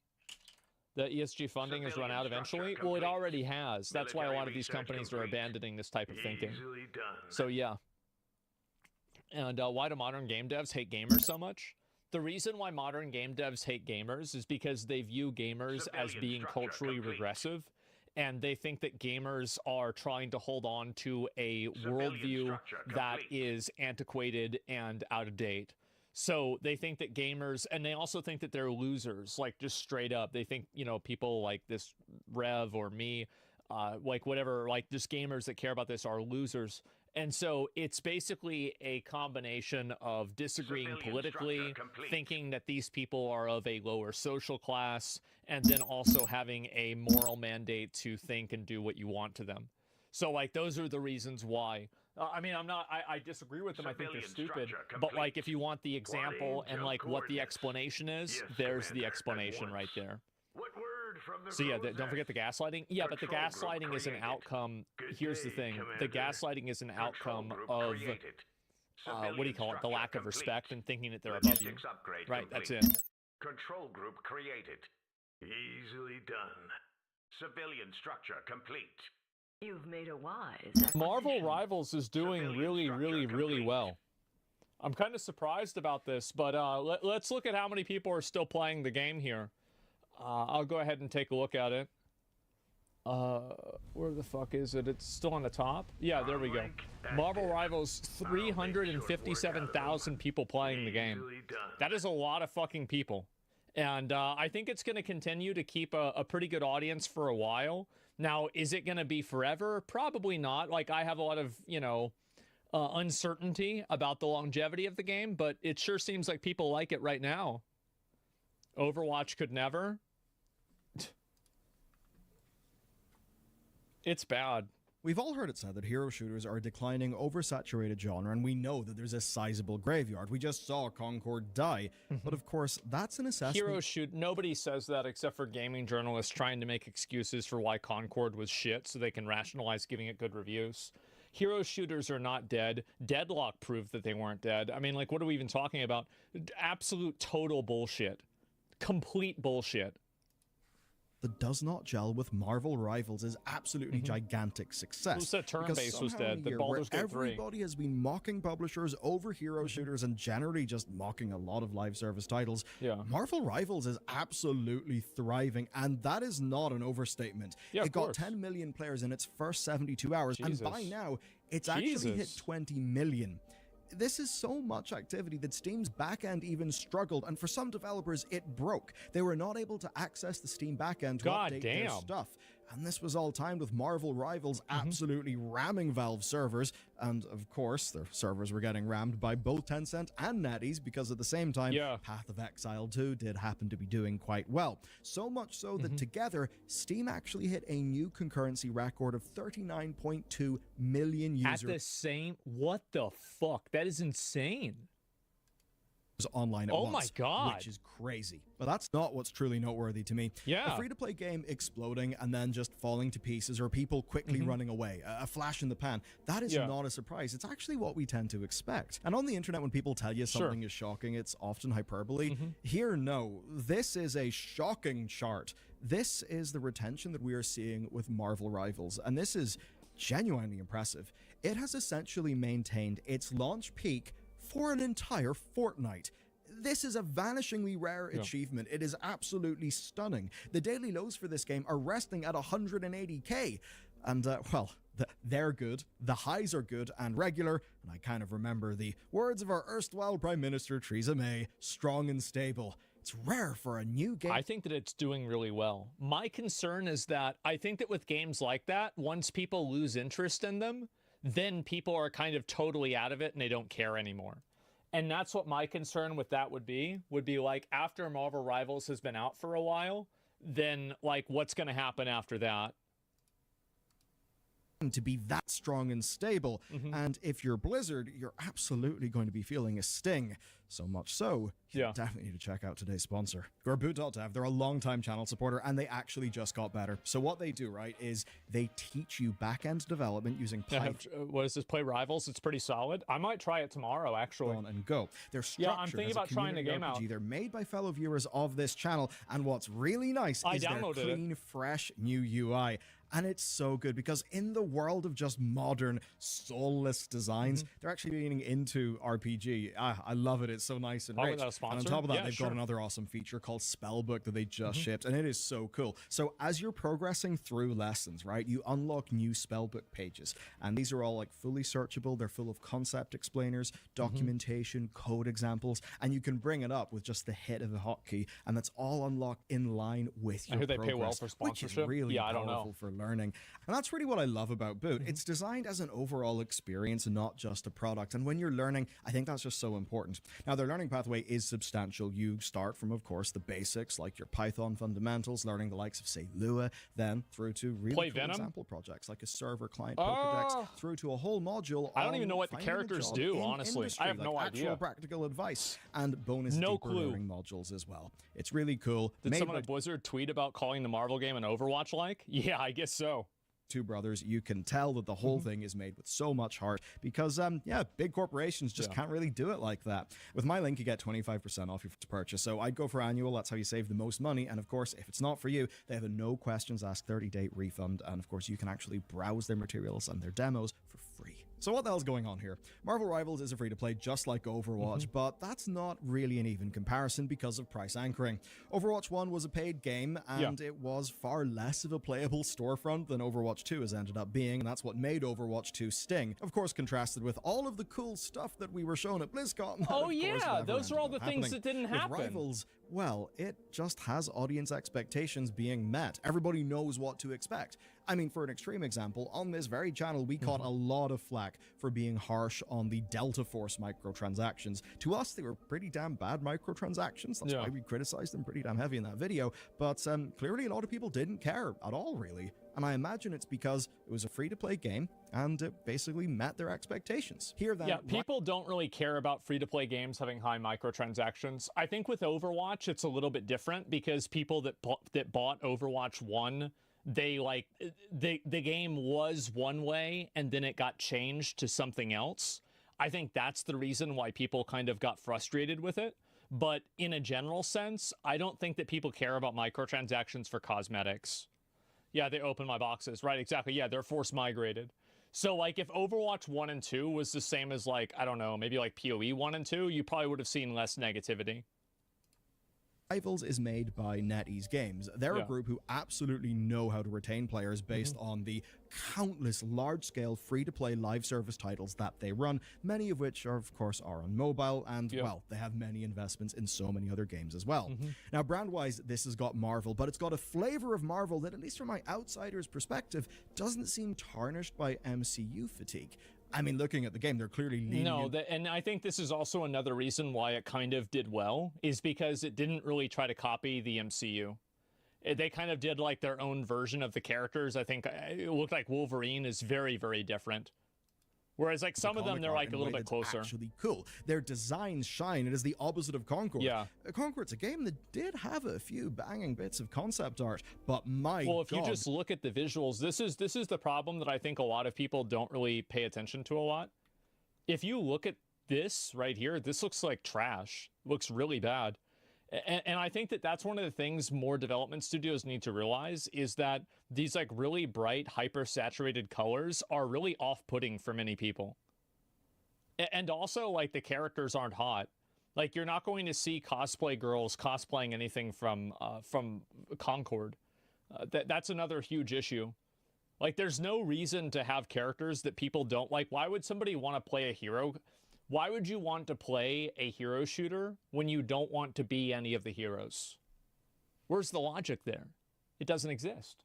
The ESG funding has run out eventually. Well, it already has. That's why a lot of these companies are abandoning this type of thinking. So yeah. And why do modern game devs hate gamers so much? The reason why modern game devs hate gamers is because they view gamers as being culturally regressive, and they think that gamers are trying to hold on to a worldview that is antiquated and out of date. So they think that gamers, and they also think that they're losers, like just straight up. They think, you know, people like this Rev or me, like whatever, like just gamers that care about this are losers. And so it's basically a combination of disagreeing politically, thinking that these people are of a lower social class, and then also having a moral mandate to think and do what you want to them. So, like, those are the reasons why. I mean, I disagree with them. I think they're stupid. But, like, if you want the example and, like, what the explanation is, there's the explanation right there. So yeah, don't forget the gaslighting. Yeah, but the gaslighting is an outcome. Here's the thing. The gaslighting is an outcome of, what do you call it? The lack of respect and thinking that they're above you. Right, that's it. Control group created. Easily done. Civilian structure complete. You've made a wise Marvel Rivals is doing really well. I'm kind of surprised about this, but let's look at how many people are still playing the game here. I'll go ahead and take a look at it. Where the fuck is it? It's still on the top? Yeah, there we go. Marvel Rivals, 357,000 people playing the game. That is a lot of fucking people. And I think it's going to continue to keep a pretty good audience for a while. Now, is it going to be forever? Probably not. Like, I have a lot of, you know, uncertainty about the longevity of the game, but it sure seems like people like it right now. Overwatch could never. It's bad. We've all heard it said that hero shooters are a declining, oversaturated genre, and we know that there's a sizable graveyard. We just saw Concord die, but of course, that's an assessment. Nobody says that except for gaming journalists trying to make excuses for why Concord was shit so they can rationalize giving it good reviews. Hero shooters are not dead. Deadlock proved that they weren't dead. I mean, like, what are we even talking about? Absolute total bullshit. Complete bullshit. That does not gel with Marvel Rivals' absolutely gigantic success. Who said turn-based was dead? The Baldur's Gate 3. Everybody has been mocking publishers over hero shooters and generally just mocking a lot of live service titles. Yeah. Marvel Rivals is absolutely thriving, and that is not an overstatement. Yeah, it got 10 million players in its first 72 hours, and by now, it's actually hit 20 million. This is so much activity that Steam's backend even struggled, and for some developers, it broke. They were not able to access the Steam backend to update their stuff. And this was all timed with Marvel Rivals absolutely ramming Valve servers. And of course, their servers were getting rammed by both Tencent and NetEase because at the same time, Path of Exile 2 did happen to be doing quite well. So much so that together, Steam actually hit a new concurrency record of 39.2 million users. At the same... What the fuck? That is insane. Online at once. Oh my god, which is crazy. But that's not what's truly noteworthy to me. Yeah, a free-to-play game exploding and then just falling to pieces, or people quickly running away, a flash in the pan, that is not a surprise. It's actually what we tend to expect. And on the internet, when people tell you something is shocking, it's often hyperbole. Here, no, this is a shocking chart. This is the retention that we are seeing with Marvel Rivals, and this is genuinely impressive. It has essentially maintained its launch peak for an entire fortnight. This is a vanishingly rare achievement. It is absolutely stunning. The daily lows for this game are resting at 180k. And, well, they're good, the highs are good and regular, and I kind of remember the words of our erstwhile Prime Minister Theresa May, strong and stable. It's rare for a new game. I think that it's doing really well. My concern is that I think that with games like that, once people lose interest in them, then people are kind of totally out of it and they don't care anymore. And that's what my concern with that would be like, after Marvel Rivals has been out for a while, then like what's going to happen after that? To be that strong and stable. And if you're Blizzard, you're absolutely going to be feeling a sting. So much so, you definitely need to check out today's sponsor, Gorboot.dev. They're a long-time channel supporter, and they actually just got better. So what they do, right, is they teach you back-end development using Python. What is this, Play Rivals? It's pretty solid. I might try it tomorrow, actually. And go. They're structured I'm thinking about trying the game out. They're made by fellow viewers of this channel, and what's really nice is their clean, fresh, new UI. And it's so good because in the world of just modern, soulless designs, they're actually leaning into RPG. I love it. It's so nice and rich. And on top of that, they've got another awesome feature called Spellbook that they just shipped, and it is so cool. So as you're progressing through lessons, right, you unlock new Spellbook pages, and these are all like fully searchable. They're full of concept explainers, documentation, code examples, and you can bring it up with just the hit of a hotkey, and that's all unlocked in line with your I hear they progress, pay well for sponsorship. which is really I don't powerful know. for learning. And that's really what I love about Boot. It's designed as an overall experience and not just a product. And when you're learning, I think that's just so important. Now, their learning pathway is substantial. You start from, of course, the basics, like your Python fundamentals, learning the likes of, say, Lua, then through to really cool example projects like a server client, Pokedex, through to a whole module. I don't even know what the characters do, honestly. I have no idea. Actual practical advice and bonus deeper learning modules as well. It's really cool. Did someone at Blizzard tweet about calling the Marvel game an Overwatch-like? Yeah, I guess so. Two brothers, you can tell that the whole thing is made with so much heart because, big corporations just can't really do it like that. With my link, you get 25% off your purchase, so I'd go for annual. That's how you save the most money, and of course, if it's not for you, they have a no questions asked 30-day refund, and of course, you can actually browse their materials and their demos for free. So what the hell's going on here? Marvel Rivals is a free-to-play just like Overwatch, but that's not really an even comparison because of price anchoring. Overwatch 1 was a paid game, and it was far less of a playable storefront than Overwatch 2 has ended up being, and that's what made Overwatch 2 sting. Of course, contrasted with all of the cool stuff that we were shown at BlizzCon. Oh yeah, those are all the things that didn't happen. With Rivals, well, it just has audience expectations being met. Everybody knows what to expect. I mean, for an extreme example, on this very channel, we caught a lot of flack for being harsh on the Delta Force microtransactions. To us, they were pretty damn bad microtransactions. That's why we criticized them pretty damn heavy in that video. But clearly, a lot of people didn't care at all, really. And I imagine it's because it was a free-to-play game, and it basically met their expectations. Here, then, people don't really care about free-to-play games having high microtransactions. I think with Overwatch, it's a little bit different because people that bought Overwatch 1, the game was one way and then it got changed to something else. I think that's the reason why people kind of got frustrated with it. But in a general sense, I don't think that people care about microtransactions for cosmetics. Yeah, they open my boxes. Right, exactly. Yeah, they're force migrated. So, like, if Overwatch 1 and 2 was the same as, like, I don't know, maybe like PoE 1 and 2, you probably would have seen less negativity. Rivals is made by NetEase Games. They're a group who absolutely know how to retain players based on the countless large-scale free-to-play live service titles that they run, many of which are, of course, are on mobile, and, well, they have many investments in so many other games as well. Now, brand-wise, this has got Marvel, but it's got a flavor of Marvel that, at least from my outsider's perspective, doesn't seem tarnished by MCU fatigue. I mean, looking at the game, they're clearly leaning and I think this is also another reason why it kind of did well, is because it didn't really try to copy the MCU. They kind of did like their own version of the characters. I think it looked like Wolverine is very, very different. Whereas, like, some of them, they're like a little bit closer. Actually cool. Their designs shine. It is the opposite of Concord. Yeah. Concord's a game that did have a few banging bits of concept art, but my God. Well, if you just look at the visuals, this is the problem that I think a lot of people don't really pay attention to a lot. If you look at this right here, this looks like trash. It looks really bad. And I think that that's one of the things more development studios need to realize, is that these like really bright, hyper-saturated colors are really off-putting for many people. And also, like, the characters aren't hot. Like, you're not going to see cosplay girls cosplaying anything from Concord. That's another huge issue. Like, there's no reason to have characters that people don't like. Why would somebody want to play a hero? Why would you want to play a hero shooter when you don't want to be any of the heroes? Where's the logic there? It doesn't exist.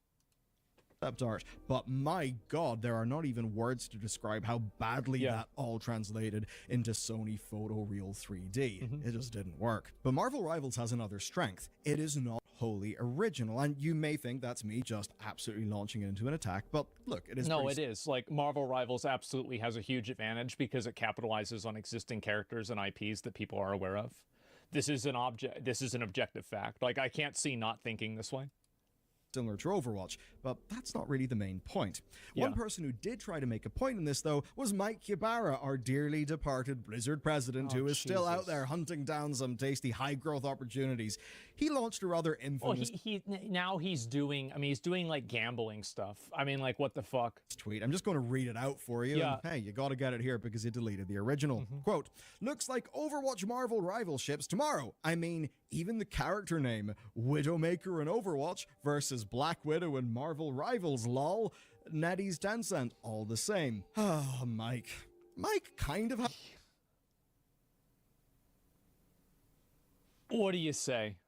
Art, but my God, there are not even words to describe how badly that all translated into Sony Photoreal 3D. It just didn't work. But Marvel Rivals has another strength. It is not wholly original, and you may think that's me just absolutely launching it into an attack, but look, it is it is. Like, Marvel Rivals absolutely has a huge advantage because it capitalizes on existing characters and IPs that people are aware of. This is an objective fact. Like, I can't see not thinking this way. Similar to Overwatch, but that's not really the main point. One person who did try to make a point in this, though, was Mike Ybarra, our dearly departed Blizzard president, who is still out there hunting down some tasty high-growth opportunities. He launched a rather infamous... Now he's doing, he's doing, like, gambling stuff. I mean, like, what the fuck? Tweet. I'm just going to read it out for you. And, hey, you got to get it here because he deleted the original. Quote, looks like Overwatch Marvel rival ships tomorrow. I mean, even the character name, Widowmaker and Overwatch versus Black Widow and Marvel Rivals, lol. NetEase Tencent, all the same. Oh, Mike. Mike kind of... What do you say?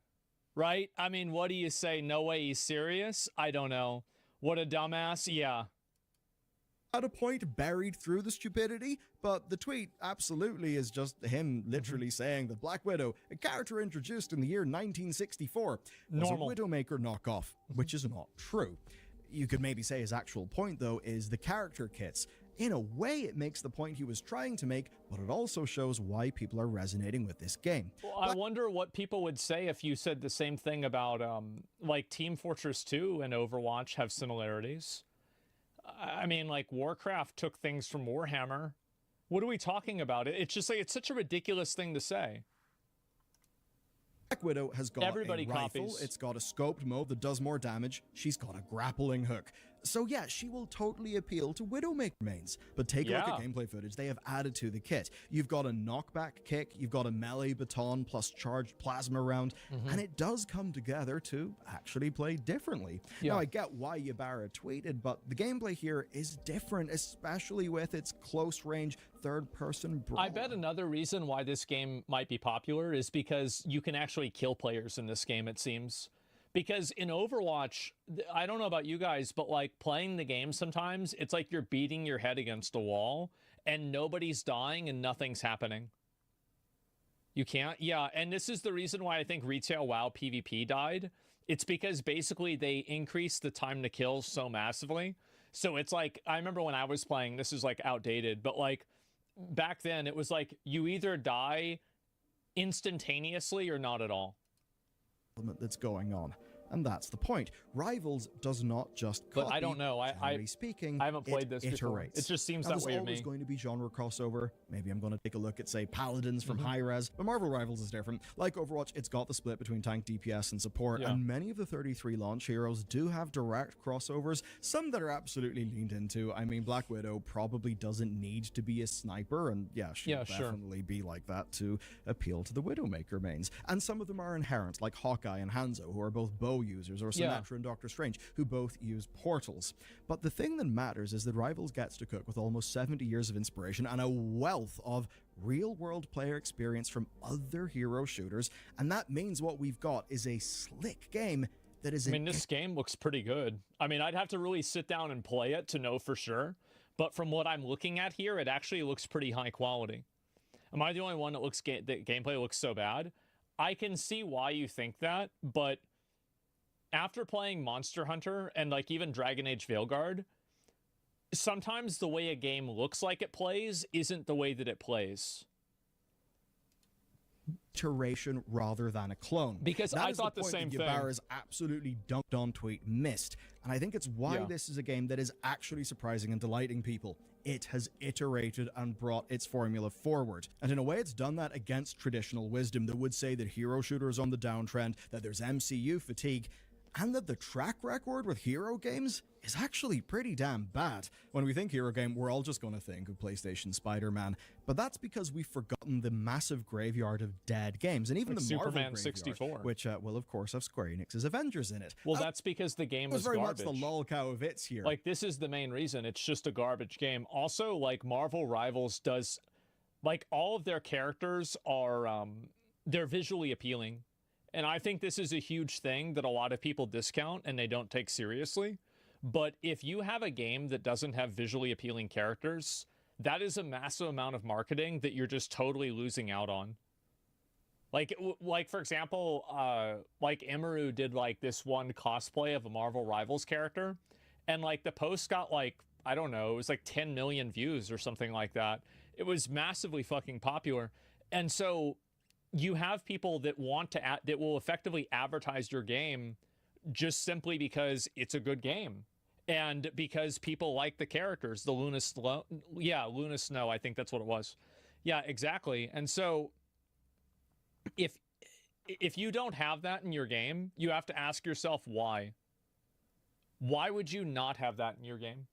Right? I mean, what do you say? No way he's serious? I don't know. What a dumbass? Yeah. At a point buried through the stupidity, but the tweet absolutely is just him literally saying that Black Widow, a character introduced in the year 1964, was a Widowmaker knockoff, which is not true. You could maybe say his actual point, though, is the character kits. In a way, it makes the point he was trying to make, but it also shows why people are resonating with this game. Well, I wonder what people would say if you said the same thing about, like, Team Fortress 2 and Overwatch have similarities. I mean, like, Warcraft took things from Warhammer. What are we talking about? It's just like, it's such a ridiculous thing to say. Black Widow has got Everybody a rifle, copies. It's got a scoped mode that does more damage, she's got a grappling hook. So yeah, she will totally appeal to Widowmaker mains. But take a look at gameplay footage they have added to the kit. You've got a knockback kick, you've got a melee baton plus charged plasma round, and it does come together to actually play differently. Now, I get why Ybarra tweeted, but the gameplay here is different, especially with its close-range third-person brawl. I bet another reason why this game might be popular is because you can actually kill players in this game, it seems. Because in Overwatch, I don't know about you guys, but like playing the game sometimes, it's like you're beating your head against a wall and nobody's dying and nothing's happening. You can't? Yeah, and this is the reason why I think Retail WoW PvP died. It's because basically they increased the time to kill so massively. So it's like, I remember when I was playing, this is like outdated, but like back then it was like you either die instantaneously or not at all. That's going on. And that's the point. Rivals does not just copy, but I don't know. generally speaking, I haven't played this iterates. before. It just seems now, that way there's to me. always going to be genre crossover. Maybe I'm going to take a look at, say, Paladins from Hi-Rez, but Marvel Rivals is different. Like Overwatch, it's got the split between tank, DPS, and support, and many of the 33 launch heroes do have direct crossovers, some that are absolutely leaned into. I mean, Black Widow probably doesn't need to be a sniper, and she'll definitely be like that to appeal to the Widowmaker mains. And some of them are inherent, like Hawkeye and Hanzo, who are both bow users, or Symmetra and Doctor Strange, who both use portals. But the thing that matters is that Rivals gets to cook with almost 70 years of inspiration and a wealth of real-world player experience from other hero shooters, and that means what we've got is a slick game that is... I mean, this game looks pretty good. I mean, I'd have to really sit down and play it to know for sure, but from what I'm looking at here, it actually looks pretty high quality. Am I the only one that looks that gameplay looks so bad? I can see why you think that, but after playing Monster Hunter and like even Dragon Age Veilguard, sometimes the way a game looks like it plays isn't the way that it plays. Iteration rather than a clone. Because that I is thought the the point same that thing. Ybarra's absolutely dunked on tweet missed. And I think it's why this is a game that is actually surprising and delighting people. It has iterated and brought its formula forward. And in a way, it's done that against traditional wisdom that would say that hero shooters on the downtrend, that there's MCU fatigue, and that the track record with hero games is actually pretty damn bad. When we think hero game, we're all just going to think of PlayStation Spider-Man, but that's because we've forgotten the massive graveyard of dead games, and even like the Marvel Superman graveyard, 64, which will of course have Square Enix's Avengers in it. Well, that's because the game was very garbage. much the lol cow of its here. Like, this is the main reason. It's just a garbage game. Also, like, Marvel Rivals does, like, all of their characters are they're visually appealing. And I think this is a huge thing that a lot of people discount and they don't take seriously. But if you have a game that doesn't have visually appealing characters, that is a massive amount of marketing that you're just totally losing out on. Like for example, like Emeru did like this one cosplay of a Marvel Rivals character, and like the post got like, I don't know, it was like 10 million views or something like that. It was massively fucking popular. And so you have people that want to that will effectively advertise your game just simply because it's a good game and because people like the characters. The Luna Snow, I think that's what it was. Yeah, exactly. And so if you don't have that in your game, you have to ask yourself why. Why would you not have that in your game?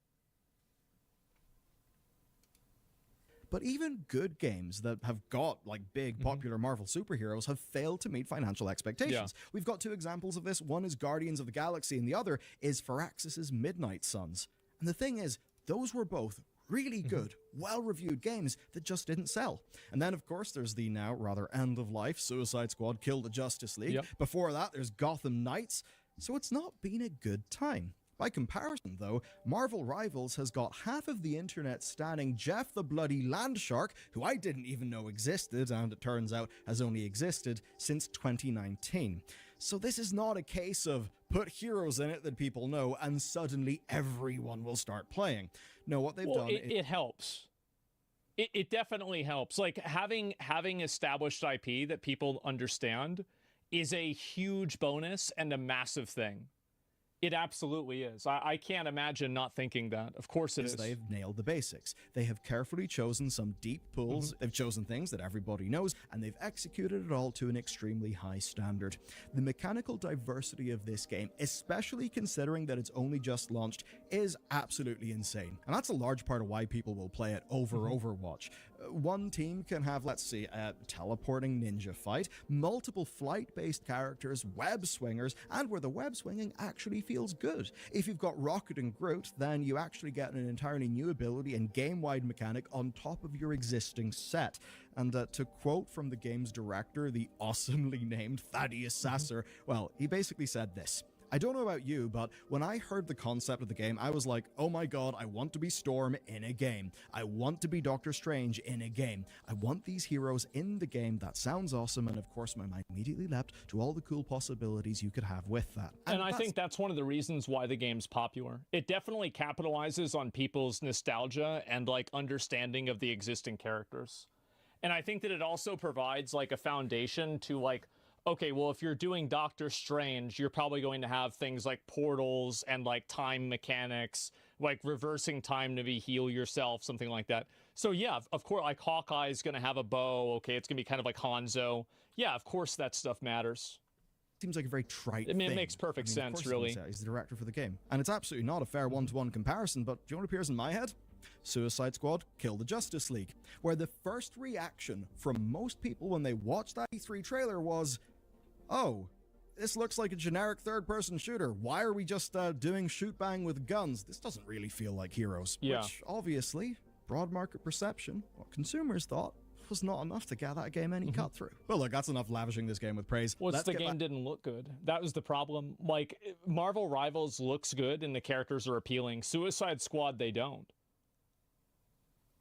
But even good games that have got like big popular Marvel superheroes have failed to meet financial expectations. We've got two examples of this. One is Guardians of the Galaxy and the other is Firaxis's Midnight Suns. And the thing is, those were both really good, well-reviewed games that just didn't sell. And then, of course, there's the now rather end-of-life Suicide Squad Kill the Justice League. Before that, there's Gotham Knights. So it's not been a good time. By comparison, though, Marvel Rivals has got half of the internet standing Jeff the Bloody Landshark, who I didn't even know existed, and it turns out has only existed since 2019. So this is not a case of put heroes in it that people know and suddenly everyone will start playing. No, what they've done... It helps. It definitely helps. Like, having established IP that people understand is a huge bonus and a massive thing. It absolutely is. I can't imagine not thinking that. Of course it is. They've nailed the basics. They have carefully chosen some deep pools. They've chosen things that everybody knows, and they've executed it all to an extremely high standard. The mechanical diversity of this game, especially considering that it's only just launched, is absolutely insane. And that's a large part of why people will play it over Overwatch. One team can have, let's see, a teleporting ninja fight, multiple flight-based characters, web swingers, and where the web swinging actually feels good. If you've got Rocket and Groot, then you actually get an entirely new ability and game-wide mechanic on top of your existing set. And to quote from the game's director, the awesomely named Thaddeus Sasser, well, he basically said this: I don't know about you, but when I heard the concept of the game, I was like, oh my god, I want to be Storm in a game. I want to be Doctor Strange in a game. I want these heroes in the game. That sounds awesome. And of course, my mind immediately leapt to all the cool possibilities you could have with that. And I think that's one of the reasons why the game's popular. It definitely capitalizes on people's nostalgia and like understanding of the existing characters. And I think that it also provides like a foundation to like okay, well, if you're doing Doctor Strange, you're probably going to have things like portals and like time mechanics, like reversing time to heal yourself, something like that. So yeah, of course, like Hawkeye's going to have a bow. Okay, it's going to be kind of like Hanzo. Yeah, of course that stuff matters. Seems like a very trite I mean, thing. it makes perfect Of sense, course really. He's the director for the game. And it's absolutely not a fair one-to-one comparison, but do you know what appears in my head? Suicide Squad Kill the Justice League, where the first reaction from most people when they watched that E3 trailer was, oh, this looks like a generic third-person shooter. Why are we just doing shoot-bang with guns? This doesn't really feel like Heroes. Yeah. Which, obviously, broad market perception, what consumers thought, was not enough to get that game any cut through. Well, look, that's enough lavishing this game with praise. Well, the game didn't look good. That was the problem. Like, Marvel Rivals looks good and the characters are appealing. Suicide Squad, they don't.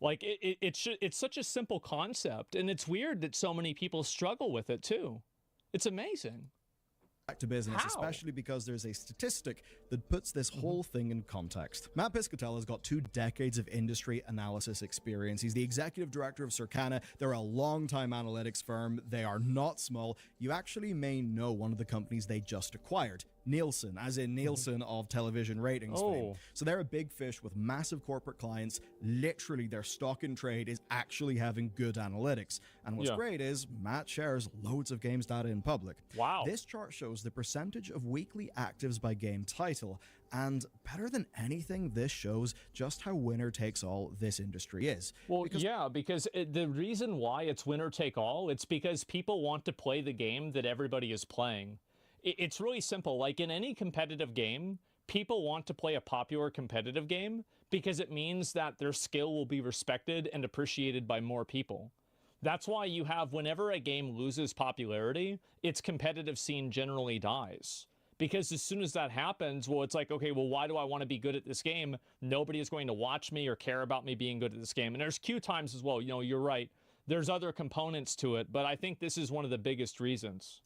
Like, it's such a simple concept, and it's weird that so many people struggle with it, too. It's amazing. Back to business, How? especially because there's a statistic that puts this whole thing in context. Matt Piscatella's got 2 decades of industry analysis experience. He's the executive director of Circana. They're a long-time analytics firm. They are not small. You actually may know one of the companies they just acquired. Nielsen, as in Nielsen of television ratings fame. So they're a big fish with massive corporate clients. Literally, their stock in trade is actually having good analytics. And what's great is Matt shares loads of games data in public. Wow. This chart shows the percentage of weekly actives by game title. And better than anything, this shows just how winner takes all this industry is. Well, because the reason why it's winner take all, it's because people want to play the game that everybody is playing. It's really simple. Like in any competitive game, people want to play a popular competitive game because it means that their skill will be respected and appreciated by more people. That's why you have, whenever a game loses popularity, its competitive scene generally dies. Because as soon as that happens, well, it's like, okay, well, why do I want to be good at this game? Nobody is going to watch me or care about me being good at this game. And there's queue times as well. You know, you're right. There's other components to it, but I think this is one of the biggest reasons.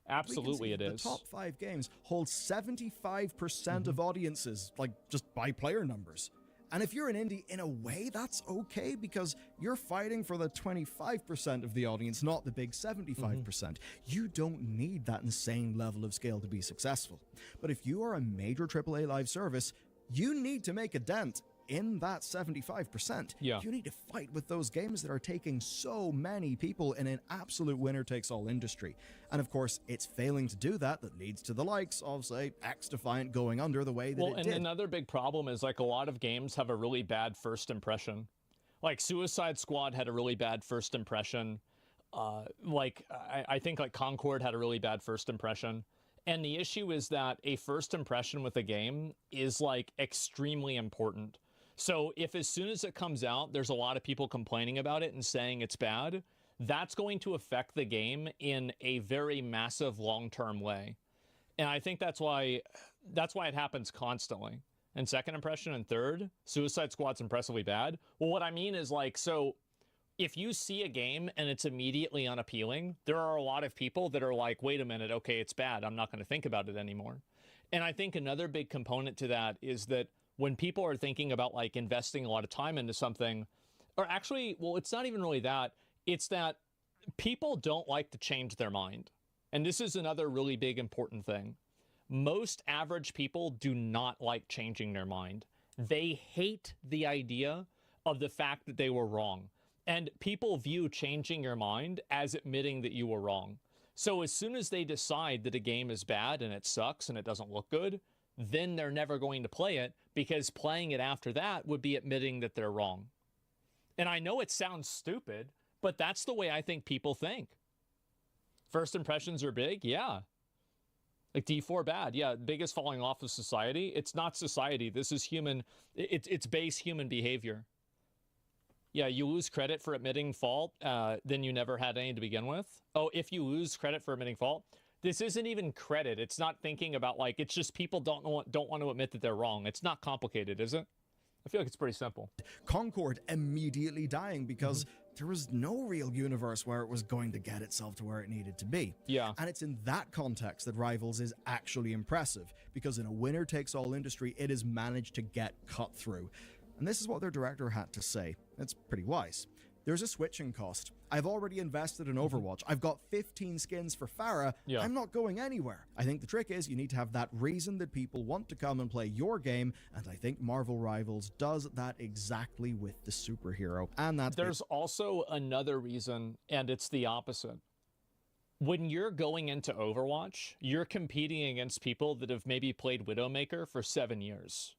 Absolutely it is. The top 5 games hold 75% of audiences, like just by player numbers. And if you're an indie, in a way, that's okay because you're fighting for the 25% of the audience, not the big 75%. You don't need that insane level of scale to be successful. But if you are a major AAA live service, you need to make a dent in that 75%. Yeah. You need to fight with those games that are taking so many people in an absolute winner-takes-all industry. And of course, it's failing to do that leads to the likes of, say, X-Defiant going under the way that it did. And another big problem is, like, a lot of games have a really bad first impression. Like, Suicide Squad had a really bad first impression. I think, like, Concord had a really bad first impression. And the issue is that a first impression with a game is, like, extremely important. So if as soon as it comes out, there's a lot of people complaining about it and saying it's bad, that's going to affect the game in a very massive long-term way. And I think that's why it happens constantly. And second impression and third, Suicide Squad's impressively bad. Well, what I mean is, like, so if you see a game and it's immediately unappealing, there are a lot of people that are like, wait a minute, okay, it's bad. I'm not going to think about it anymore. And I think another big component to that is that when people are thinking about, like, investing a lot of time into something, or actually, well, it's not even really that. It's that people don't like to change their mind. And this is another really big important thing. Most average people do not like changing their mind. They hate the idea of the fact that they were wrong. And people view changing your mind as admitting that you were wrong. So as soon as they decide that a game is bad and it sucks and it doesn't look good, then they're never going to play it, because playing it after that would be admitting that they're wrong. And I know it sounds stupid, but that's the way I think people think. First impressions are big, yeah. Like D4 bad, yeah. Biggest falling off of society. It's not society. This is human. It's base human behavior. Yeah, you lose credit for admitting fault, then you never had any to begin with. Oh, if you lose credit for admitting fault, this isn't even credit. It's not thinking about, like, it's just people don't want to admit that they're wrong. It's not complicated, is it? I feel like it's pretty simple. Concord immediately dying because there was no real universe where it was going to get itself to where it needed to be. Yeah. And it's in that context that Rivals is actually impressive, because in a winner-takes-all industry, it has managed to get cut through. And this is what their director had to say. It's pretty wise. there's a switching cost. I've already invested in Overwatch. I've got 15 skins for Pharah. Yeah. I'm not going anywhere. I think the trick is you need to have that reason that people want to come and play your game, and I think Marvel Rivals does that exactly with the superhero. And there's also another reason, and it's the opposite. When you're going into Overwatch, you're competing against people that have maybe played Widowmaker for 7 years.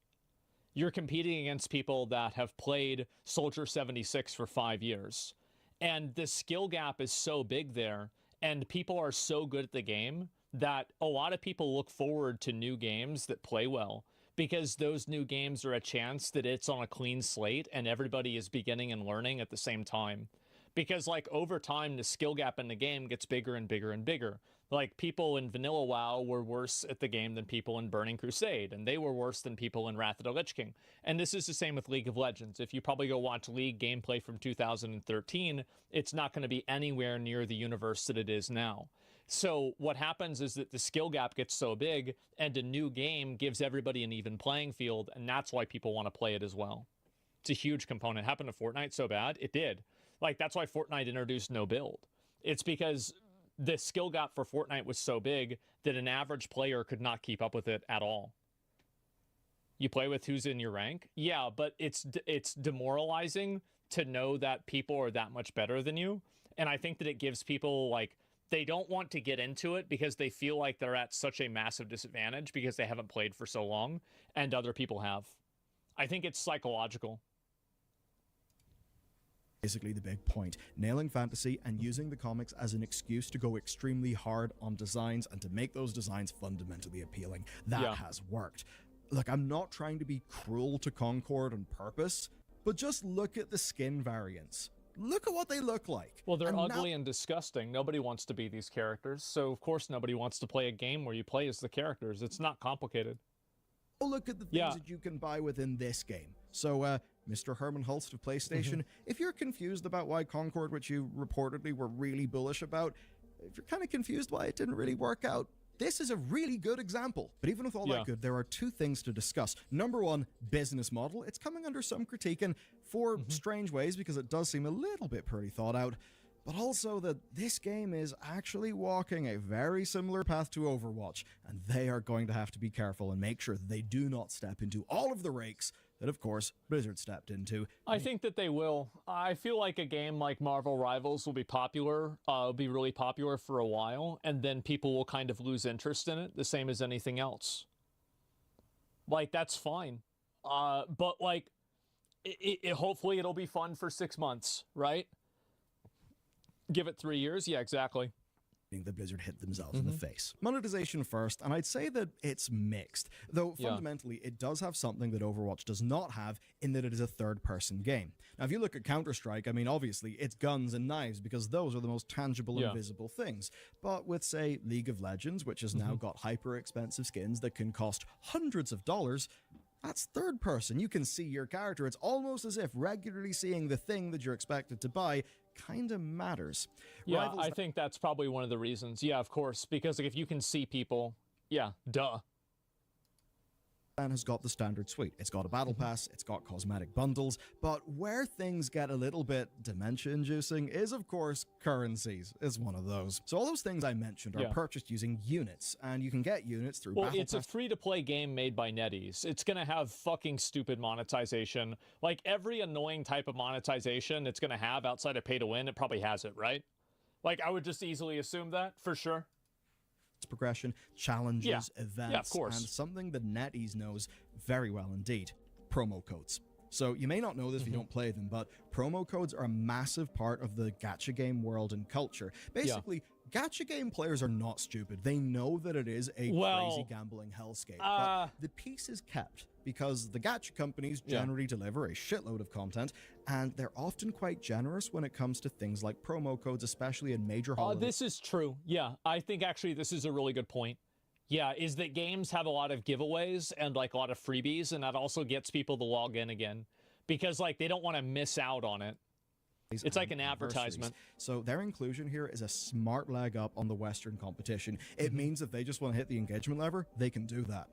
You're competing against people that have played Soldier 76 for 5 years. And the skill gap is so big there, and people are so good at the game that a lot of people look forward to new games that play well, because those new games are a chance that it's on a clean slate and everybody is beginning and learning at the same time. Because, like, over time, the skill gap in the game gets bigger and bigger and bigger. Like, people in Vanilla WoW were worse at the game than people in Burning Crusade, and they were worse than people in Wrath of the Lich King. And this is the same with League of Legends. If you probably go watch League gameplay from 2013, it's not going to be anywhere near the universe that it is now. So what happens is that the skill gap gets so big, and a new game gives everybody an even playing field, and that's why people want to play it as well. It's a huge component. It happened to Fortnite so bad, it did. Like, that's why Fortnite introduced no build. It's because the skill gap for Fortnite was so big that an average player could not keep up with it at all. You play with who's in your rank? Yeah, but it's demoralizing to know that people are that much better than you. And I think that it gives people, like, they don't want to get into it because they feel like they're at such a massive disadvantage because they haven't played for so long and other people have. I think it's psychological. Basically the big point. Nailing fantasy and using the comics as an excuse to go extremely hard on designs and to make those designs fundamentally appealing. That has worked. Look, I'm not trying to be cruel to Concord on purpose, but just look at the skin variants. Look at what they look like. Well, they're ugly and disgusting. Nobody wants to be these characters, so of course nobody wants to play a game where you play as the characters. It's not complicated. Oh, look at the things that you can buy within this game. So, Mr. Herman Hulst of PlayStation, if you're confused about why Concord, which you reportedly were really bullish about, if you're kind of confused why it didn't really work out, this is a really good example. But even with all that good, there are two things to discuss. Number one, business model. It's coming under some critique, and for strange ways, because it does seem a little bit poorly thought out. But also that this game is actually walking a very similar path to Overwatch, and they are going to have to be careful and make sure that they do not step into all of the rakes that, of course, Blizzard stepped into. I think that they will. I feel like a game like Marvel Rivals will be popular, be really popular for a while, and then people will kind of lose interest in it, the same as anything else. Like, that's fine. But, like, hopefully it'll be fun for 6 months, right? Give it 3 years? Yeah, exactly. The Blizzard hit themselves in the face. Monetization first, and I'd say that it's mixed, though fundamentally it does have something that Overwatch does not have in that it is a third-person game. Now, if you look at Counter-Strike, I mean, obviously it's guns and knives because those are the most tangible and visible things. But with, say, League of Legends, which has now got hyper-expensive skins that can cost hundreds of dollars, that's third person. You can see your character. It's almost as if regularly seeing the thing that you're expected to buy kind of matters. Yeah, I think that's probably one of the reasons. Yeah, of course, because like, if you can see people, duh. And has got the standard suite. It's got a battle pass, it's got cosmetic bundles, but where things get a little bit dementia-inducing is, of course, currencies is one of those. So all those things I mentioned are purchased using units, and you can get units through battle it's a free-to-play game made by NetEase. It's gonna have fucking stupid monetization. Like, every annoying type of monetization it's gonna have outside of pay-to-win, it probably has it, right? Like, I would just easily assume that, for sure. Progression, challenges, events, of course. And something that NetEase knows very well indeed, promo codes. So you may not know this if you don't play them, but promo codes are a massive part of the gacha game world and culture. Basically, gacha game players are not stupid. They know that it is a crazy gambling hellscape, but the peace is kept because the gacha companies generally deliver a shitload of content, and they're often quite generous when it comes to things like promo codes, especially in major holidays. This is true. Yeah, I think actually this is a really good point. Yeah, is that games have a lot of giveaways and like a lot of freebies, and that also gets people to log in again because like they don't want to miss out on it. It's like an advertisement. So their inclusion here is a smart leg up on the Western competition. It means if they just want to hit the engagement lever, they can do that.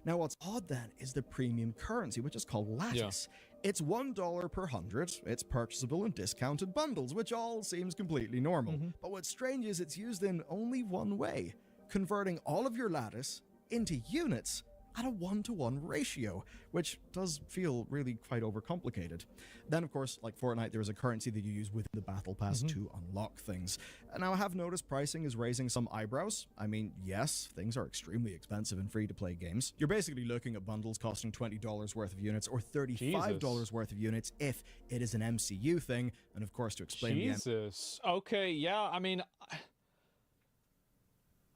Now, what's odd then is the premium currency, which is called Lattice. It's $1 per 100, it's purchasable in discounted bundles, which all seems completely normal. But what's strange is it's used in only one way, converting all of your lattice into units at a 1-to-1 ratio, which does feel really quite overcomplicated. Then, of course, like Fortnite, there is a currency that you use within the Battle Pass to unlock things. Now, I have noticed pricing is raising some eyebrows. I mean, yes, things are extremely expensive in free-to-play games. You're basically looking at bundles costing $20 worth of units or $35 worth of units if it is an MCU thing. And of course, to explain Jesus. Okay, yeah, I mean,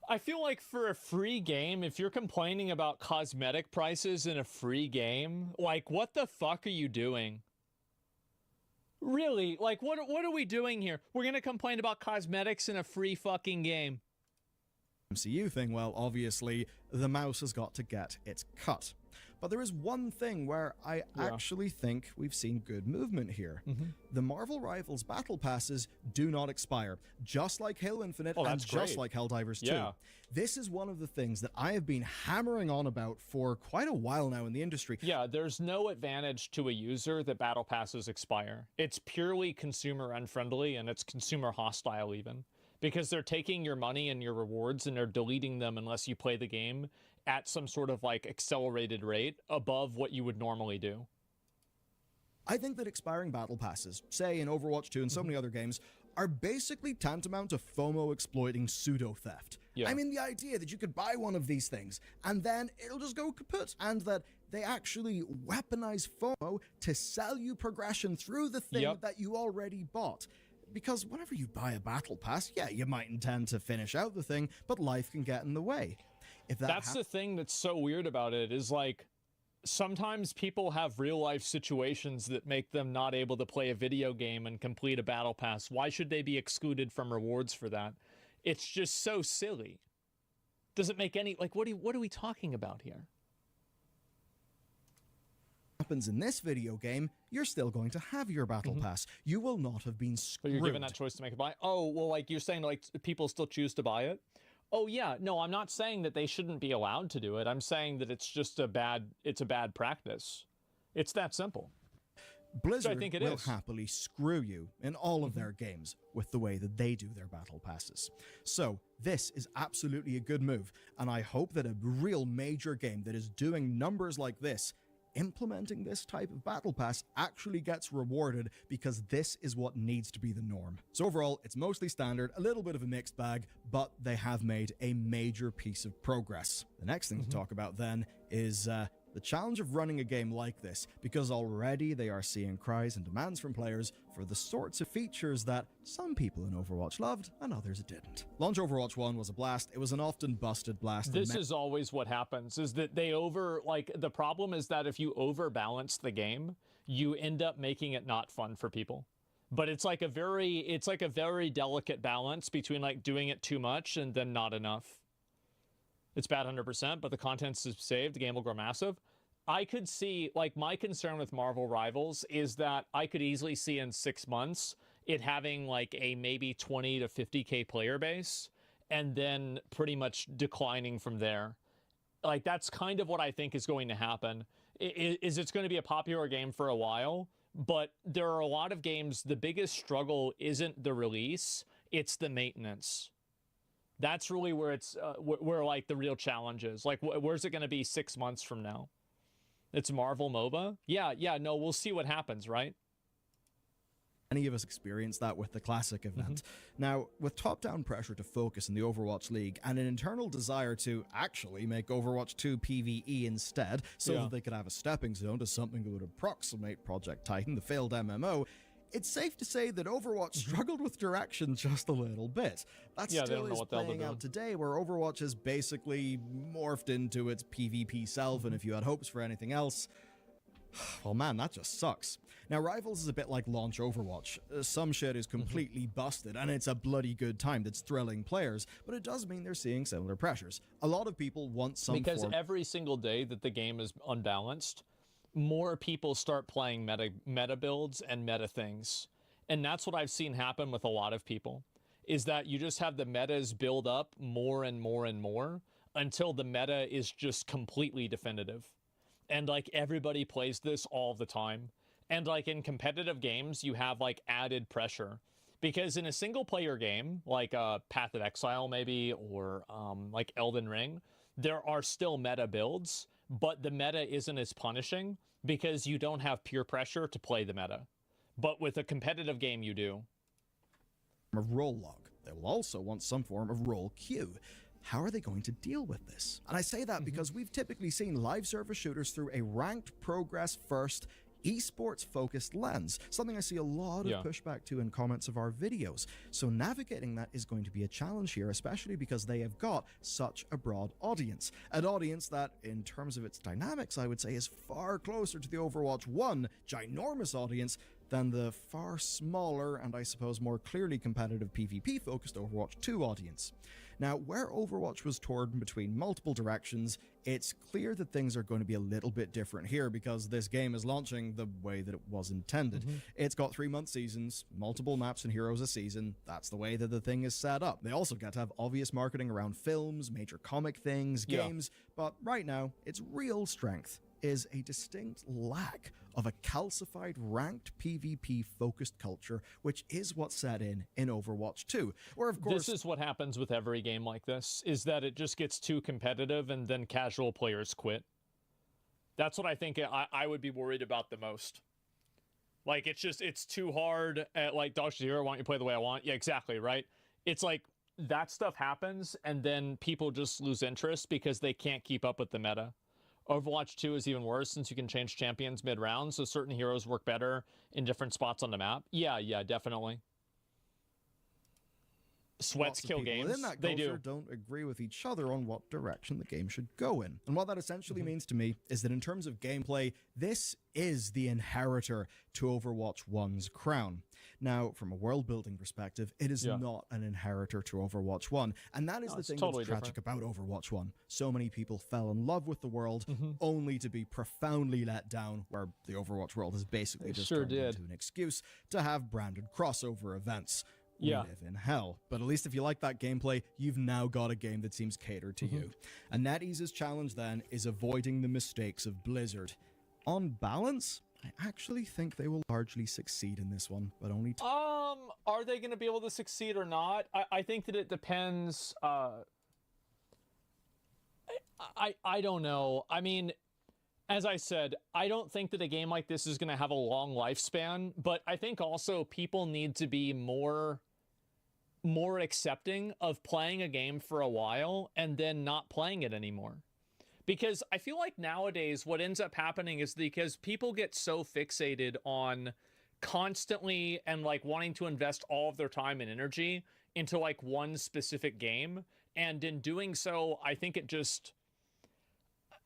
I feel like for a free game, if you're complaining about cosmetic prices in a free game, like, what the fuck are you doing? Really? Like, what are we doing here? We're gonna complain about cosmetics in a free fucking game. MCU thing, well, obviously, the mouse has got to get its cut. But there is one thing where I actually think we've seen good movement here. The Marvel Rivals Battle Passes do not expire, just like Halo Infinite and just like Helldivers 2. This is one of the things that I have been hammering on about for quite a while now in the industry. Yeah, there's no advantage to a user that Battle Passes expire. It's purely consumer unfriendly, and it's consumer hostile even. Because they're taking your money and your rewards and they're deleting them unless you play the game at some sort of like accelerated rate above what you would normally do. I think that expiring battle passes, say in Overwatch 2 and so many other games, are basically tantamount to FOMO exploiting pseudo theft. I mean, the idea that you could buy one of these things and then it'll just go kaput, and that they actually weaponize FOMO to sell you progression through the thing that you already bought. Because whenever you buy a battle pass, yeah, you might intend to finish out the thing, but life can get in the way. If that's the thing that's so weird about it, is like, sometimes people have real life situations that make them not able to play a video game and complete a battle pass. Why should they be excluded from rewards for that? It's just so silly. Doesn't make any, like, what are we talking about here? Happens in this video game, you're still going to have your battle pass. You will not have been screwed. But you're given that choice to make a buy. Oh, well, like you're saying, like, people still choose to buy it. Oh yeah, no, I'm not saying that they shouldn't be allowed to do it. I'm saying that it's just a bad practice. It's that simple. Blizzard will happily screw you in all of their games with the way that they do their battle passes. So this is absolutely a good move, and I hope that a real major game that is doing numbers like this, implementing this type of battle pass, actually gets rewarded, because this is what needs to be the norm. So overall, it's mostly standard, a little bit of a mixed bag, but they have made a major piece of progress. The next thing to talk about then is the challenge of running a game like this, because already they are seeing cries and demands from players for the sorts of features that some people in Overwatch loved and others didn't. Launch Overwatch 1 was a blast. It was an often busted blast. This is always what happens, is that they the problem is that if you overbalance the game, you end up making it not fun for people. But it's like a very delicate balance between like doing it too much and then not enough. It's bad 100%, but the content's saved, the game will grow massive. I could see, like, my concern with Marvel Rivals is that I could easily see in 6 months it having like a maybe 20 to 50k player base and then pretty much declining from there. Like, that's kind of what I think is going to happen. It's going to be a popular game for a while, but there are a lot of games, the biggest struggle isn't the release, it's the maintenance. That's really where it's where like the real challenge is. Like, where's it going to be 6 months from now? It's Marvel MOBA? Yeah, no, we'll see what happens, right? Any of us experienced that with the Classic event. Now, with top-down pressure to focus in the Overwatch League and an internal desire to actually make Overwatch 2 PvE instead, so that they could have a stepping stone to something that would approximate Project Titan, the failed MMO, it's safe to say that Overwatch struggled with direction just a little bit. That still is playing out today, where Overwatch has basically morphed into its PvP self, and if you had hopes for anything else, well, man, that just sucks. Now, Rivals is a bit like launch Overwatch. Some shit is completely busted, and it's a bloody good time that's thrilling players, but it does mean they're seeing similar pressures. A lot of people want some Because every single day that the game is unbalanced, more people start playing meta builds and meta things. And that's what I've seen happen with a lot of people, is that you just have the metas build up more and more and more until the meta is just completely definitive. And like everybody plays this all the time. And like in competitive games, you have like added pressure. Because in a single player game, like Path of Exile maybe, or like Elden Ring, there are still meta builds, but the meta isn't as punishing because you don't have peer pressure to play the meta. But with a competitive game, you do. Of roll log. They will also want some form of roll queue. How are they going to deal with this? And I say that because we've typically seen live service shooters through a ranked progress first esports focused lens, something I see a lot of pushback to in comments of our videos. So navigating that is going to be a challenge here, especially because they have got such a broad audience. An audience that, in terms of its dynamics, I would say is far closer to the Overwatch 1 ginormous audience than the far smaller and I suppose more clearly competitive PvP focused Overwatch 2 audience. Now, where Overwatch was torn between multiple directions, it's clear that things are going to be a little bit different here because this game is launching the way that it was intended. It's got 3-month seasons, multiple maps and heroes a season. That's the way that the thing is set up. They also get to have obvious marketing around films, major comic things, games, but right now, its real strength is a distinct lack of a calcified ranked PvP focused culture, which is what's set in Overwatch 2. Where of course, this is what happens with every game like this, is that it just gets too competitive and then casual players quit. That's what I think I would be worried about the most. Like, it's too hard at, like, Dr. Zero, why don't you play the way I want? Yeah, exactly, right? It's like, that stuff happens, and then people just lose interest because they can't keep up with the meta. Overwatch 2 is even worse since you can change champions mid-round, so certain heroes work better in different spots on the map. Yeah, definitely. Sweats kill games. Within that culture don't agree with each other on what direction the game should go in. And what that essentially means to me is that in terms of gameplay, this is the inheritor to Overwatch 1's crown. Now, from a world-building perspective, it is not an inheritor to Overwatch 1. And that is the thing that's tragic about Overwatch 1. So many people fell in love with the world, only to be profoundly let down, where the Overwatch world has basically just turned into an excuse to have branded crossover events. We live in hell. But at least if you like that gameplay, you've now got a game that seems catered to you. And NetEase's challenge then is avoiding the mistakes of Blizzard. On balance, I actually think they will largely succeed in this one, but only are they going to be able to succeed or not? I think that it depends. I don't know. I mean, as I said, I don't think that a game like this is going to have a long lifespan, but I think also people need to be more accepting of playing a game for a while and then not playing it anymore. Because I feel like nowadays what ends up happening is because people get so fixated on constantly and like wanting to invest all of their time and energy into like one specific game. And in doing so, I think it just,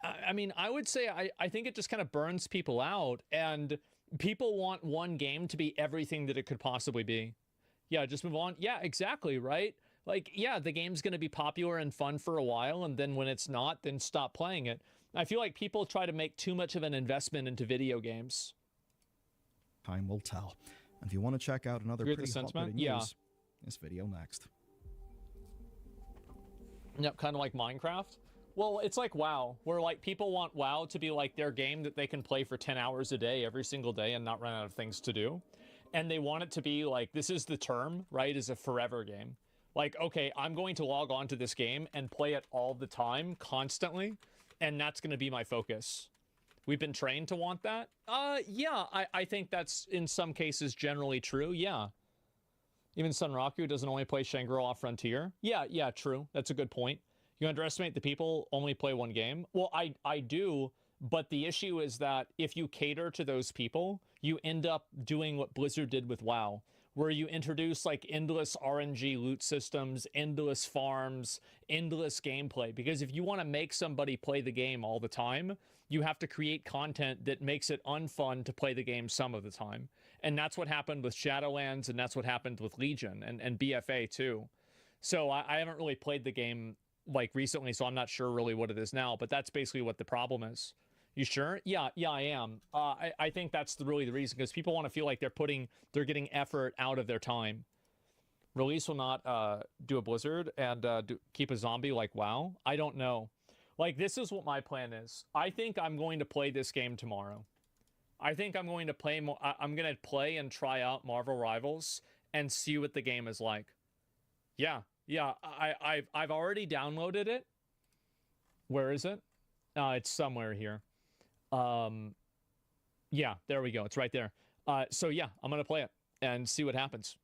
I mean, I would say I think it just kind of burns people out, and people want one game to be everything that it could possibly be. Yeah, just move on. Yeah, exactly, right? Like, yeah, the game's going to be popular and fun for a while, and then when it's not, then stop playing it. I feel like people try to make too much of an investment into video games. Time will tell. And if you want to check out another pretty hot bit of news, this video next. Yep, kind of like Minecraft. Well, it's like WoW, where like people want WoW to be like their game that they can play for 10 hours a day every single day and not run out of things to do. And they want it to be like, this is the term, right, is a forever game. Like, okay, I'm going to log on to this game and play it all the time, constantly, and that's going to be my focus. We've been trained to want that? Yeah, I think that's in some cases generally true, yeah. Even Sunraku doesn't only play Shangri-La Frontier. Yeah, true. That's a good point. You underestimate the people only play one game? Well, I do, but the issue is that if you cater to those people, you end up doing what Blizzard did with WoW, where you introduce like endless RNG loot systems, endless farms, endless gameplay. Because if you want to make somebody play the game all the time, you have to create content that makes it unfun to play the game some of the time. And that's what happened with Shadowlands, and that's what happened with Legion and BFA too. So I haven't really played the game like recently, so I'm not sure really what it is now, but that's basically what the problem is. You sure? Yeah, I am. I think that's really the reason, because people want to feel like they're getting effort out of their time. Release will not do a Blizzard and keep a zombie like WoW. I don't know. Like, this is what my plan is. I think I'm going to play this game tomorrow. I think I'm going to play more. I'm going to play and try out Marvel Rivals and see what the game is like. Yeah. I've already downloaded it. Where is it? It's somewhere here. Yeah, there we go. It's right there. So yeah, I'm going to play it and see what happens.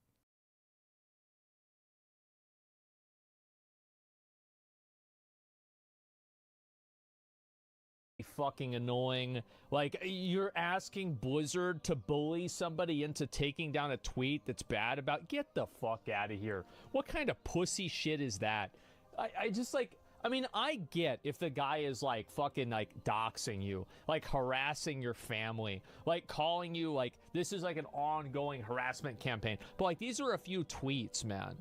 Fucking annoying. Like, you're asking Blizzard to bully somebody into taking down a tweet that's bad about... Get the fuck out of here. What kind of pussy shit is that? I just, like... I mean, I get if the guy is, like, fucking, like, doxing you, like, harassing your family, like, calling you, like, this is, like, an ongoing harassment campaign. But, like, these are a few tweets, man.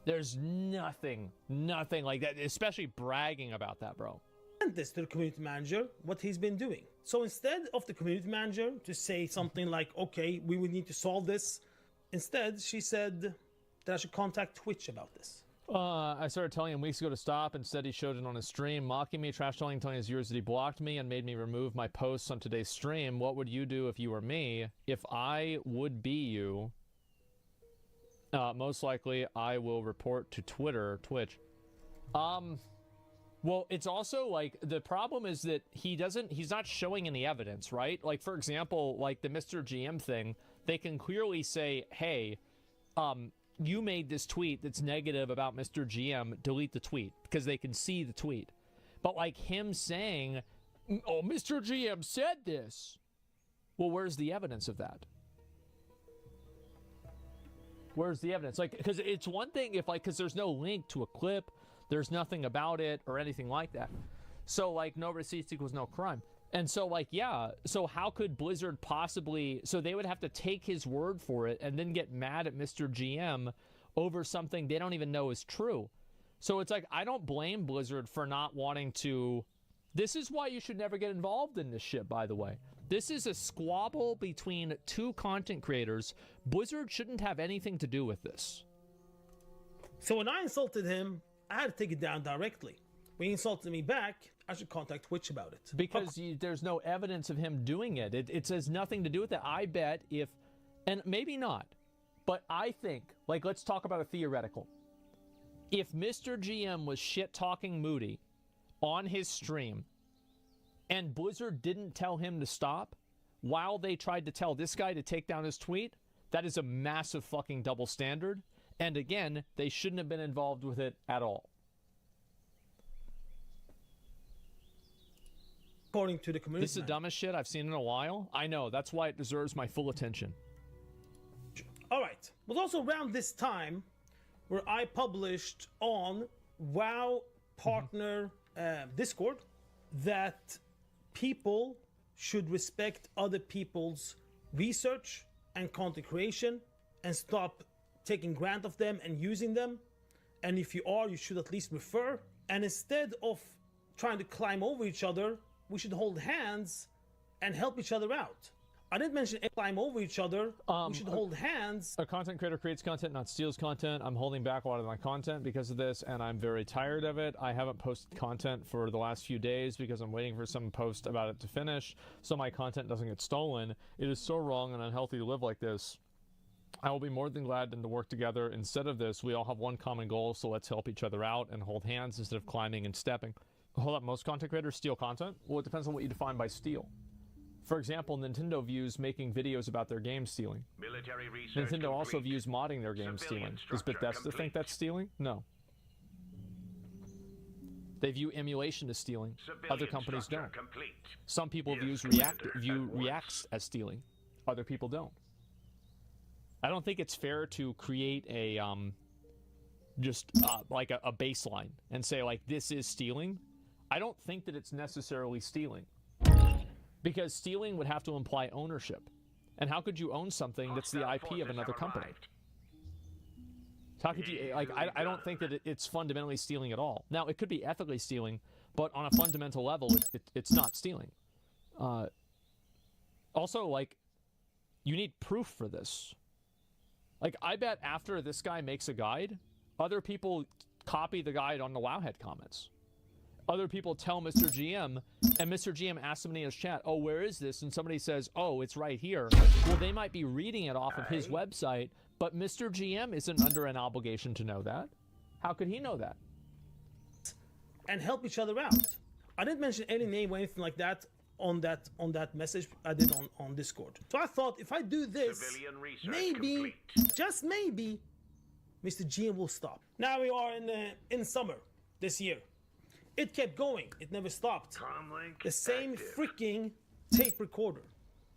There's nothing like that, especially bragging about that, bro. This to the community manager what he's been doing. So instead of the community manager to say something like, okay, we would need to solve this, instead she said that I should contact Twitch about this. I started telling him weeks ago to stop. Instead, he showed it on his stream, mocking me, trash telling his viewers that he blocked me and made me remove my posts on today's stream. What would you do if you were me? If I would be you, most likely I will report to Twitch. Well, it's also, like, the problem is that he's not showing any evidence, right? Like, for example, like the Mr. GM thing, they can clearly say, hey, you made this tweet that's negative about Mr. GM, delete the tweet, because they can see the tweet. But, like, him saying, oh, Mr. GM said this. Well, where's the evidence of that? Where's the evidence? Like, because it's one thing if, like, because there's no link to a clip, there's nothing about it or anything like that. So, like, no receipts equals no crime. And so, like, yeah, so how could Blizzard possibly... So they would have to take his word for it and then get mad at Mr. GM over something they don't even know is true. So it's like, I don't blame Blizzard for not wanting to... This is why you should never get involved in this shit, by the way. This is a squabble between two content creators. Blizzard shouldn't have anything to do with this. So when I insulted him, I had to take it down directly. When he insulted me back, I should contact Twitch about it. Because there's no evidence of him doing it. It has nothing to do with it. I bet if, and maybe not, but I think, like, let's talk about a theoretical. If Mr. GM was shit-talking Moody on his stream, and Blizzard didn't tell him to stop, while they tried to tell this guy to take down his tweet, that is a massive fucking double standard. And again, they shouldn't have been involved with it at all. According to the community. This is the dumbest shit I've seen in a while. I know, that's why it deserves my full attention. All right. It was also around this time where I published on WoW partner Discord that people should respect other people's research and content creation and stop taking grant of them and using them. And if you are, you should at least refer. And instead of trying to climb over each other, we should hold hands and help each other out. I didn't mention climb over each other. We should hold hands. A content creator creates content, not steals content. I'm holding back a lot of my content because of this, and I'm very tired of it. I haven't posted content for the last few days because I'm waiting for some post about it to finish, so my content doesn't get stolen. It is so wrong and unhealthy to live like this. I will be more than glad to work together. Instead of this, we all have one common goal, so let's help each other out and hold hands instead of climbing and stepping. Hold up, most content creators steal content? Well, it depends on what you define by steal. For example, Nintendo views making videos about their game stealing. Military research Nintendo complete. also views modding their game stealing. Does Bethesda think that's stealing? No. They view emulation as stealing. Other companies don't. Complete. Some people view Reacts as stealing. Other people don't. I don't think it's fair to create a like a baseline and say, like, this is stealing. I don't think that it's necessarily stealing, because stealing would have to imply ownership. And how could you own something that's the IP of another company? How could you, like, I don't think that it's fundamentally stealing at all. Now, it could be ethically stealing, but on a fundamental level, it's not stealing. Also, like, you need proof for this. Like, I bet after this guy makes a guide, other people copy the guide on the Wowhead comments. other people tell Mr. GM, and Mr. GM asks somebody in his chat, oh, where is this? And somebody says, oh, it's right here. Well, they might be reading it off of his website, but Mr. GM isn't under an obligation to know that. How could he know that? And help each other out. I didn't mention any name or anything like that on that message I did on Discord. So I thought if I do this, maybe, just maybe, Mr. GM will stop. Now we are in summer this year. It kept going. It never stopped. The same freaking tape recorder,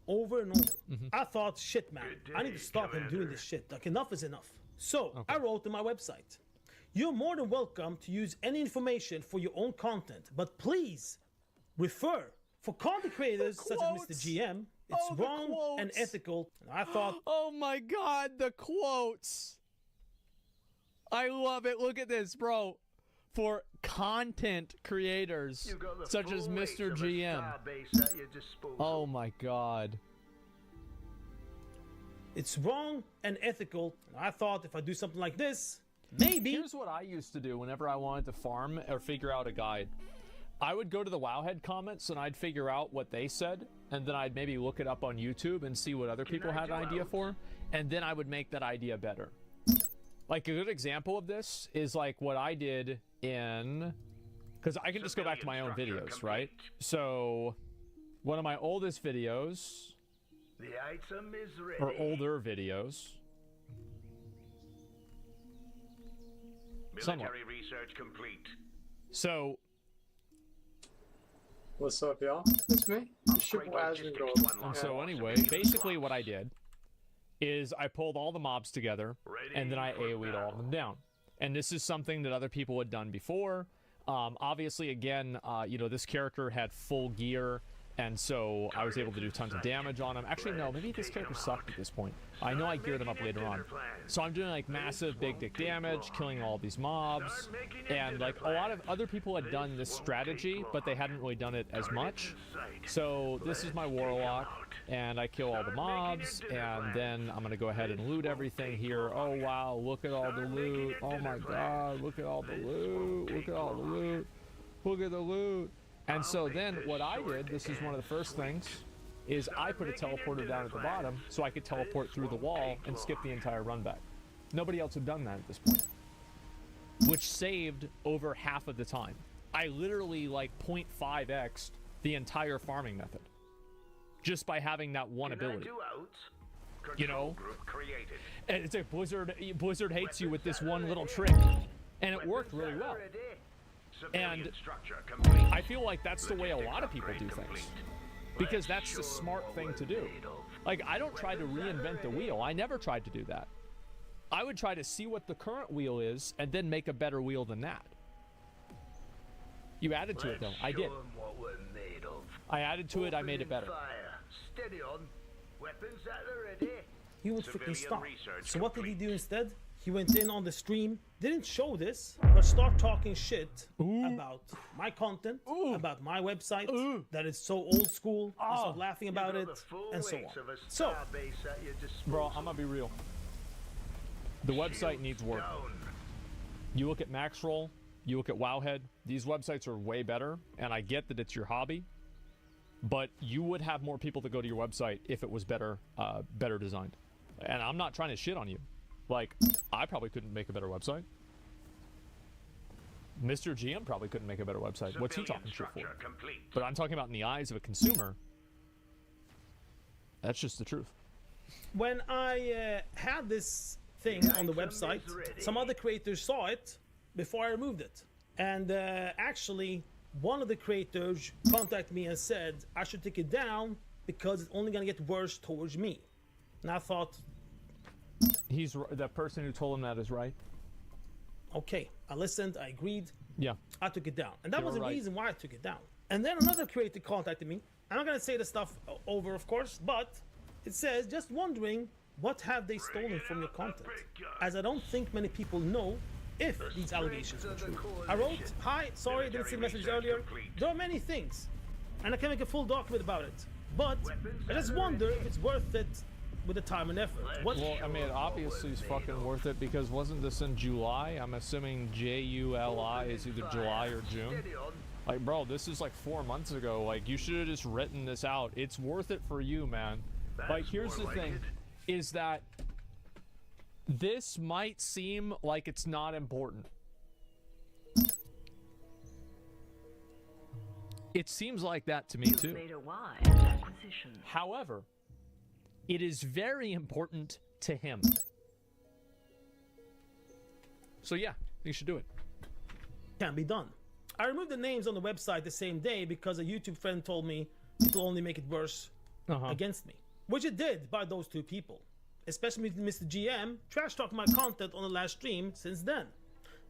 over and over. I thought, shit, man, I need to stop him doing this shit. Like, enough is enough. So I wrote on my website, you're more than welcome to use any information for your own content, but please refer. For content creators such as Mr. GM, it's wrong and ethical. And I thought, oh my God, the quotes. I love it. Look at this, bro. For content creators such as Mr. GM. Oh my God. It's wrong and ethical. And I thought if I do something like this, maybe. Here's what I used to do whenever I wanted to farm or figure out a guide. I would go to the Wowhead comments and I'd figure out what they said, and then I'd maybe look it up on YouTube and see what other people had an idea for, and then I would make that idea better. Like, a good example of this is like what I did in, because I can just go back to my own videos, right? So one of my oldest videos, or older videos, military research complete. So what's up, y'all? It's me. So anyway, basically what I did is I pulled all the mobs together, and then I AoE'd all of them down. And this is something that other people had done before. Obviously, again, you know, this character had full gear, and so I was able to do tons of damage on him. Actually, no, maybe this character sucked at this point. I know I geared them up later on. So I'm doing like massive big dick damage, killing all these mobs, and like a lot of other people had done this strategy, but they hadn't really done it as much. So this is my warlock, and I kill all the mobs, and then I'm gonna go ahead and loot everything here. Oh wow, look at all the loot. Oh my God, look at all the loot. Look at all the loot. Look at the loot. And so then what I did, this is one of the first things, is I put a teleporter down at the bottom so I could teleport through the wall and skip the entire run back. Nobody else had done that at this point, which saved over half of the time. I literally like 0.5x'd the entire farming method just by having that one ability. You know, and it's like Blizzard hates you with this one little trick, and it worked really well. And I feel like that's the way a lot of people do things, because that's the smart thing to do. Like, I don't try to reinvent the wheel. I never tried to do that. I would try to see what the current wheel is and then make a better wheel than that. You added to it, though. I did. I added to it. I made it better. He would freaking stop. So what did he do instead? He went in on the stream, didn't show this, but start talking shit about my content, about my website, that is so old school, and start laughing about it, and so on. So, bro, I'm gonna be real. The website needs work. You look at Maxroll, you look at Wowhead, these websites are way better, and I get that it's your hobby, but you would have more people that go to your website if it was better, better designed. And I'm not trying to shit on you. Like, I probably couldn't make a better website. Mr. GM probably couldn't make a better website. What's he talking shit for? But I'm talking about in the eyes of a consumer. That's just the truth. When I had this thing on the website, some other creators saw it before I removed it. And actually, one of the creators contacted me and said I should take it down because it's only going to get worse towards me. And I thought, he's the person who told him that is right. Okay, I listened, I agreed. Yeah. I took it down. And that was the reason why I took it down. And then another creator contacted me. I'm not going to say the stuff over, of course, but it says, just wondering, what have they stolen from your content? As I don't think many people know if these allegations are true. I wrote, hi, sorry, didn't see the message earlier. There are many things, and I can make a full document about it. But I just wonder if it's worth it with the time and effort. Well, I mean, obviously it's fucking worth it, because wasn't this in July? I'm assuming Juli is either July or June. Like, bro, this is like 4 months ago. Like, you should have just written this out. It's worth it for you, man. Like, here's the thing, is that this might seem like it's not important. It seems like that to me, too. Made a wise acquisition. However, it is very important to him. So yeah, you should do it. Can be done. I removed the names on the website the same day because a YouTube friend told me it will only make it worse against me. Which it did by those two people. Especially Mr. GM, trash talking my content on the last stream since then.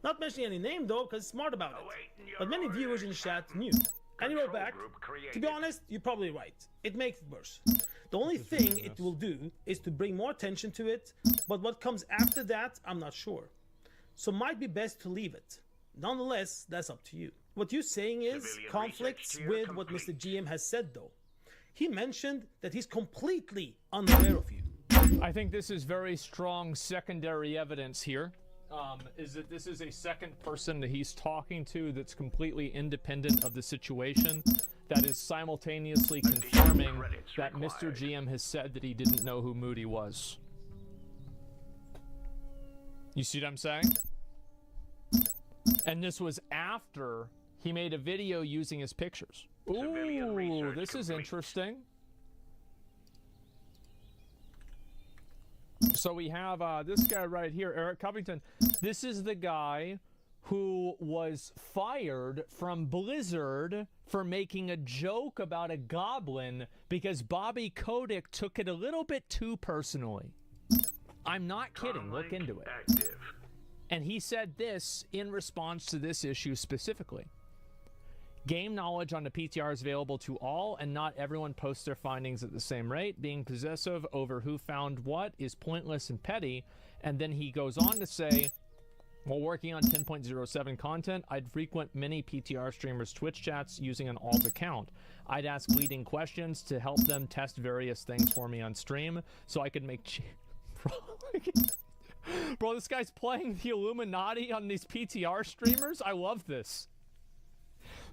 Not mentioning any name though, because he's smart about it. But many viewers in the chat knew. And he wrote back, to be honest, you're probably right. It makes it worse. The only thing it will do is to bring more attention to it, but what comes after that, I'm not sure. So might be best to leave it. Nonetheless, that's up to you. What you're saying is conflicts with what Mr. GM has said though. He mentioned that he's completely unaware of you. I think this is very strong secondary evidence here. Is that this is a second person that he's talking to that's completely independent of the situation, that is simultaneously confirming that Mr. GM has said that he didn't know who Moody was. You see what I'm saying? And this was after he made a video using his pictures. Ooh, this is interesting. So we have this guy right here, Eric Covington. This is the guy who was fired from Blizzard for making a joke about a goblin because Bobby Kotick took it a little bit too personally. I'm not kidding. Look into it. And he said this in response to this issue specifically. Game knowledge on the PTR is available to all, and not everyone posts their findings at the same rate. Being possessive over who found what is pointless and petty. And then he goes on to say, while working on 10.07 content, I'd frequent many PTR streamers' Twitch chats using an alt account. I'd ask leading questions to help them test various things for me on stream, so I could make... Bro, this guy's playing the Illuminati on these PTR streamers? I love this.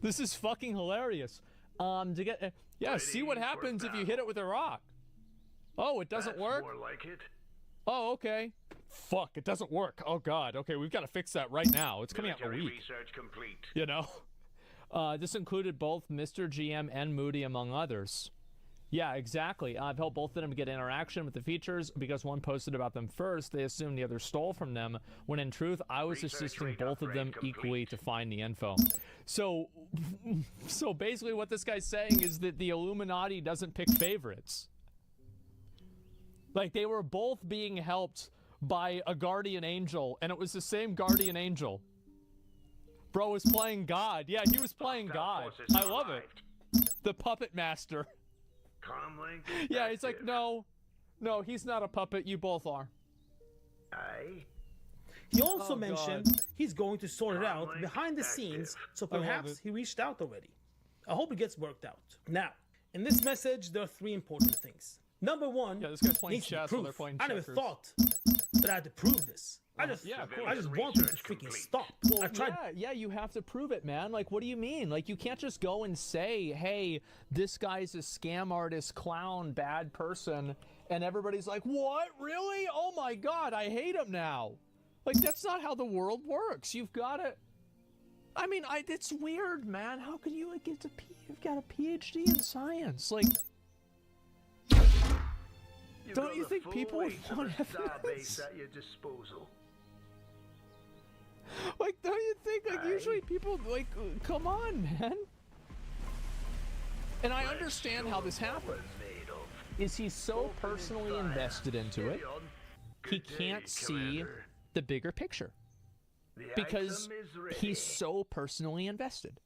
This is fucking hilarious. To get yeah, see what happens if you hit it with a rock. Oh, it doesn't work? More like it. Oh, okay. Fuck, it doesn't work. Oh god. Okay, we've got to fix that right now. It's coming out in a week. Research complete. You know? This included both Mr. GM and Moody, among others. Yeah, exactly. I've helped both of them get interaction with the features because one posted about them first. They assumed the other stole from them, when in truth, I was assisting both of them equally to find the info. So basically what this guy's saying is that the Illuminati doesn't pick favorites. Like, they were both being helped by a guardian angel, and it was the same guardian angel. Bro was playing God. Yeah, he was playing God. I love it. The puppet master. Yeah, he's like, no, he's not a puppet. You both are. He also mentioned he's going to sort it out behind the scenes, so perhaps he reached out already. I hope it gets worked out. Now, in this message, there are 3 important things. Number 1, this guy's playing chess while they're playing I never checkers. thought that I had to prove this. I just want him to freaking stop. Well, I tried. Yeah, you have to prove it, man. Like, what do you mean? Like, you can't just go and say, hey, this guy's a scam artist, clown, bad person, and everybody's like, what? Really? Oh my god, I hate him now. Like, that's not how the world works. You've got to... I mean, it's weird, man. How can you get you've got a PhD in science? Like... Don't you think people would want evidence? At your disposal. Like, don't you think, like, usually people, like, come on, man. And I understand how this happened. Is he's so personally invested into it, he can't see the bigger picture. Because he's so personally invested.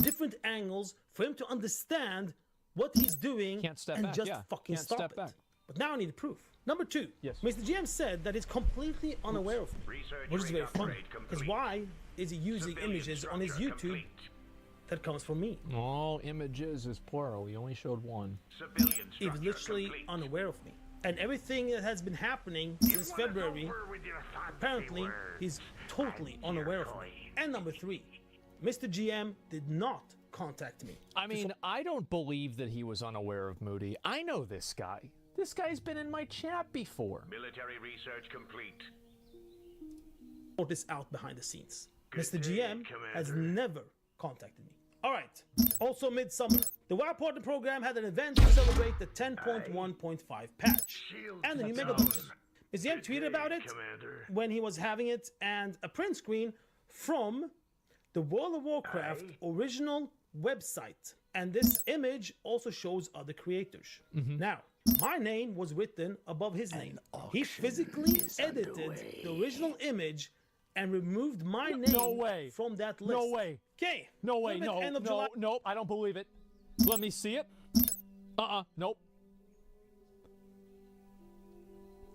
Different angles for him to understand what he's doing and just fucking stop it. But now I need proof. Number 2, Mr. GM said that he's completely unaware of me, which is very funny. Because why is he using images on his YouTube that comes from me? All images is plural. He only showed 1. He was literally unaware of me. And everything that has been happening since February, apparently he's totally unaware of me. And number 3, Mr. GM did not contact me. I mean, I don't believe that he was unaware of Moody. I know this guy. This guy's been in my chat before. Military research complete. Sort this out behind the scenes. Good Mr. day, GM has Commander. never contacted me. All right. Also, midsummer, the WoW Partner Program had an event to celebrate the 10.1.5 patch Shield and the new Mega down. Dungeon. Mr. GM tweeted about it Commander. when he was having it, and a print screen from the World of Warcraft original website. And this image also shows other creators. Now, my name was written above his name. He physically edited the original image and removed my name from that list. No way. Okay. No way. Little bit No. end of No. July. Nope. I don't believe it. Let me see it. Nope.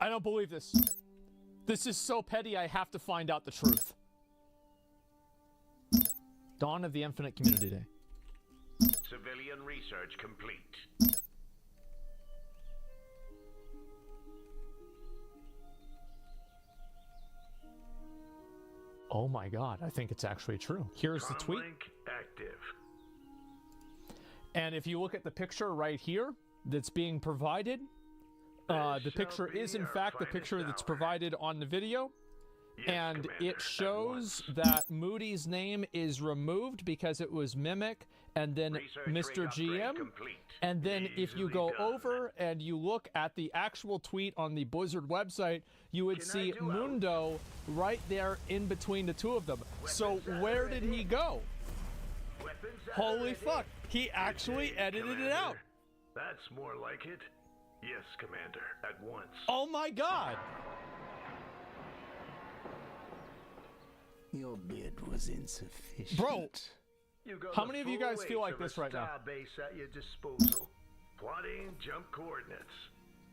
I don't believe this. This is so petty. I have to find out the truth. Dawn of the Infinite Community Day. Civilian research complete. Oh my god, I think it's actually true. Here's the tweet. Comlink active. And if you look at the picture right here that's being provided, the picture is in fact the picture that's provided on the video. Yes, And Commander, it at shows once. that Moody's name is removed because it was Mimic and then Research Mr. ring upgrade GM. complete. And then if you Easily go done. over and you look at the actual tweet on the Blizzard website, you would Can I see do Mundo right there in between the two of them. So where did he go? Weapons at Holy ready. fuck, he actually Good day, edited it Commander. out. That's more like it. Yes, Commander, at once. Oh my god. Your bid was insufficient. Bro, You got How the many of you full guys feel weight like of a this right now? starbase at your disposal. Plotting jump coordinates.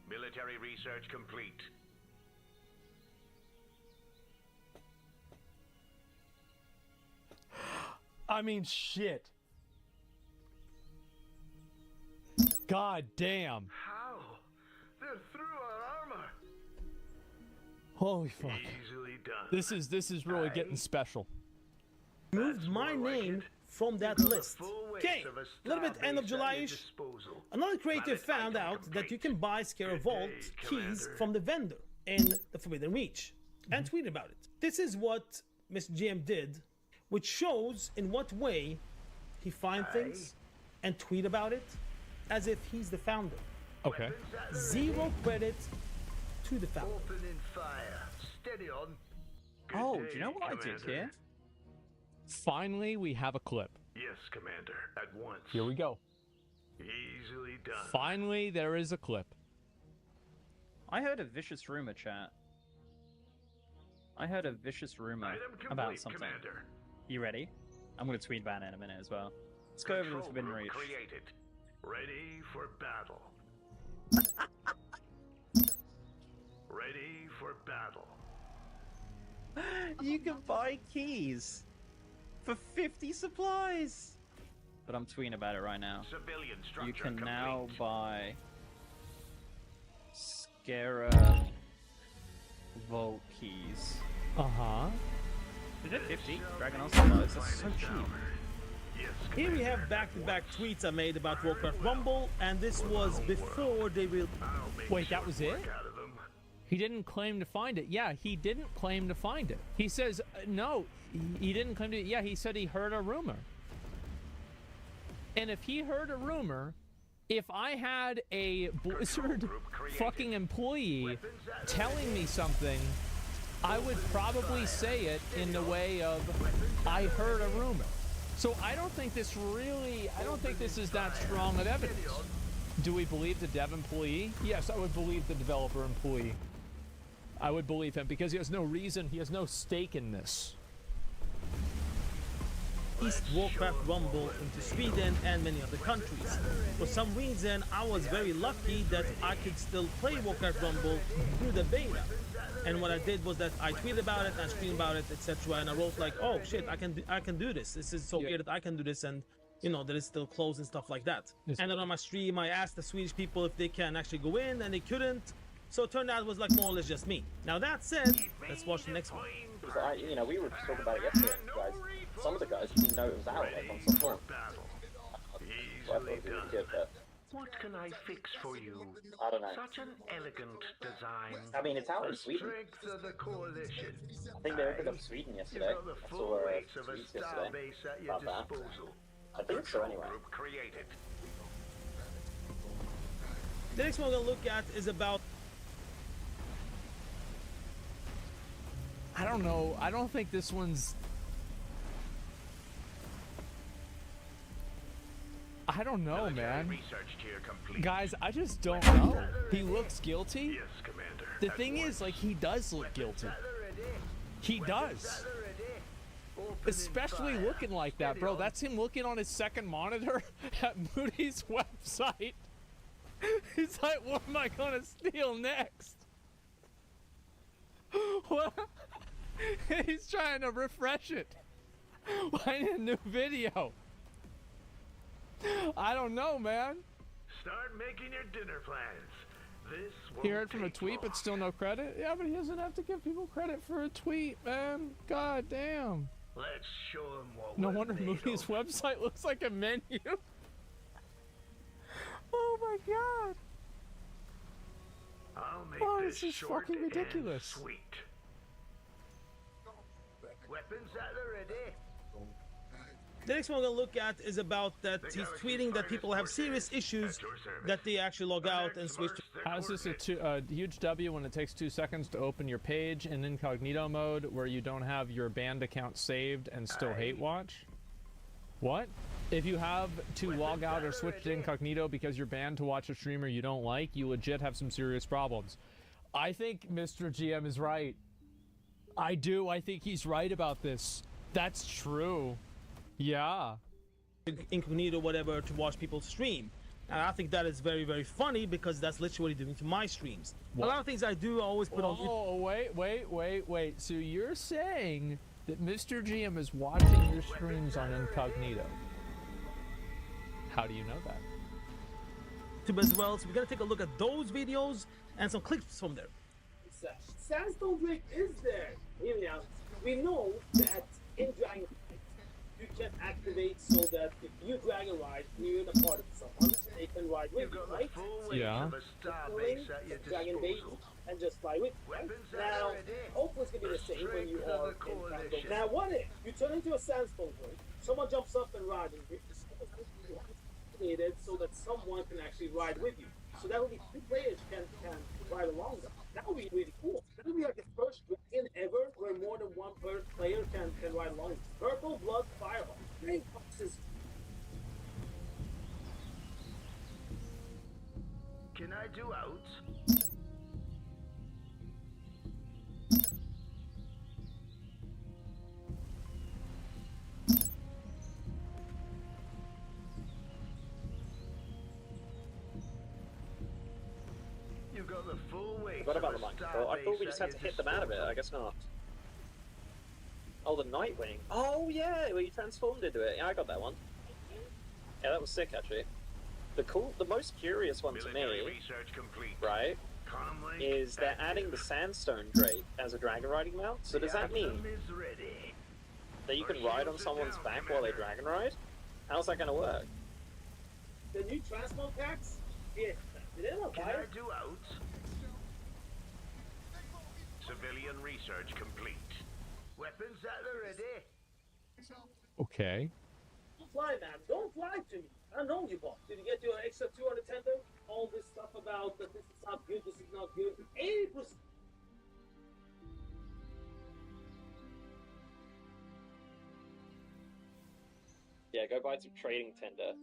Military research complete. I mean shit. God damn. How? They're through our armor. Holy fuck. Easily done. This is really getting special. Removed my more like name it. from that Got the list. full weight Okay. of a A little bit end of starbase at your July-ish. disposal. Another creator Planet found item out that you complete. can buy Scarab Good Vault day, keys Commander. from the vendor in the Forbidden Reach and tweeted about it. This is what Mr. GM did, which shows in what way he finds things and tweet about it as if he's the founder. Okay. Weapons at the Zero ready. credit to the founder. Opening fire. Steady on. Good Oh, do day, you know what I did Commander. here? Finally, we have a clip. Yes, Commander, at once. Here we go. Easily done. Finally, there is a clip. I heard a vicious rumor, chat. I heard a vicious rumor Item complete, about something. Commander. You ready? I'm gonna tweet about it in a minute as well. Let's go over to the Control Forbidden group Reach. created. Ready for battle. Ready for battle. You can buy keys for 50 supplies. But I'm tweeting about it right now. Civilian structure You can complete. now buy Scarab Vault keys. Uh-huh. Is it 50? Dragon also supplies. That's so cheap. Yes, Here we Commander, have back-to-back tweets I made about Warcraft Rumble, and this was before they will. I'll make Wait, that short was it? work out of them. He didn't claim to find it. Yeah, he didn't claim to find it. He says, no, he didn't claim to. Yeah, he said he heard a rumor. And if he heard a rumor, if I had a Blizzard fucking employee telling me something, I would probably say it in the way of, I heard a rumor. So I don't think this is that strong of evidence. Do we believe the dev employee? Yes, I would believe the developer employee. I would believe him because he has no reason, he has no stake in this. East Warcraft Rumble into Sweden and many other countries. For some reason, I was very lucky that I could still play Warcraft Rumble through the beta. And what I did was that I tweeted about it, I streamed about it, etc. And I wrote like, "Oh shit, I can do this. This is so weird that I can do this." And you know that it's still closed and stuff like that. Yes. And then on my stream, I asked the Swedish people if they can actually go in, and they couldn't. So it turned out it was like more or less just me. Now that said, let's watch the next one. You know, we were just talking about it yesterday, guys. Some of the guys didn't know it was out, like on some point. So I thought it was really good, but What can I fix for you? I don't know. Such an elegant design. I mean, it's out in The Sweden. strength of the coalition. I think they opened up Sweden yesterday. You've got the I full saw weight of a tweets star yesterday base at your about that. disposal. I think so anyway. Group created. The next one we're gonna look at is about. I don't know. I don't think this one's. I don't know, man. Research tier complete. Guys, I just don't know. He looks guilty. Yes, Commander. The thing is, like, he does look guilty. He does. Especially looking like that, bro. That's him looking on his second monitor at Moody's website. He's like, what am I gonna steal next? What? He's trying to refresh it. Find a new video. I don't know, man. Start making your dinner plans. This won't He heard from a take tweet, long. but still no credit? Yeah, but he doesn't have to give people credit for a tweet, man. God damn. Let's show him what No we're wonder made Moody's of. website looks like a menu. Oh my god. I'll make Oh, this this is short fucking and ridiculous. Sweet. Weapons at the ready. The next one we're gonna look at is about that he's tweeting that people have serious issues that they actually log out and switch to. How is this a huge W when it takes 2 seconds to open your page in incognito mode where you don't have your banned account saved and still hate watch? What? If you have to log out or switch to incognito because you're banned to watch a streamer you don't like, you legit have some serious problems. I think Mr. GM is right. I do. I think he's right about this. That's true. Yeah. Incognito, whatever, to watch people stream. And I think that is very, very funny because that's literally what he's doing to my streams. What? A lot of things I do, I always put on. Oh, wait. So you're saying that Mr. GM is watching your streams on incognito? How do you know that? YouTube as well. So we're gonna take a look at those videos and some clips from there. Sandstone Drake is there. We know that in Dragon you can activate so that if you drag a ride, you're in a part of someone, they can ride with you, right? Yeah. Dragon bait and just fly with you. Right? Now, hopefully it's gonna be the same when you are in Sandstone. Now, what if you turn into a Sandstone Drake, someone jumps up and rides, and so that someone can actually ride with you. So that would be 2 players can ride along them. That would be really cool. That would be like the first dragon ever where more than one player can ride along. Purple Blood Firehawk. Great boxes. Can I do out? You got the full weight. Forgot about the microphone. I thought we just had to hit them out of it. I guess not. Oh, the Nightwing. Oh yeah, where you transformed into it. Yeah, I got that one. Yeah, that was sick actually. The most curious one to me, right, is they're adding the Sandstone Drake as a dragon riding mount. So does that mean that you can ride on someone's back while they dragon ride? How's that gonna work? The new transform packs? Yeah. Did anyone buy it? Do out? Civilian research complete. Weapons at the ready. Okay. Don't fly, man. Don't fly to me. I know you bought. Did you get your extra 200 tender? All this stuff about that this is not good, this is not good. 80%. Yeah, go buy some trading tender.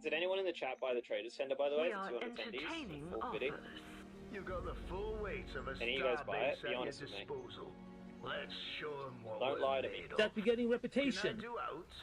Did anyone in the chat buy the traders tender, by the way? We are for 200 entertaining tendies? For bidding? You got the full weight of a Any of you guys buy it? starbase Be at your honest with me. disposal. Let's show them what Don't we're lie to me. made of. That we're getting Can I reputation. do out?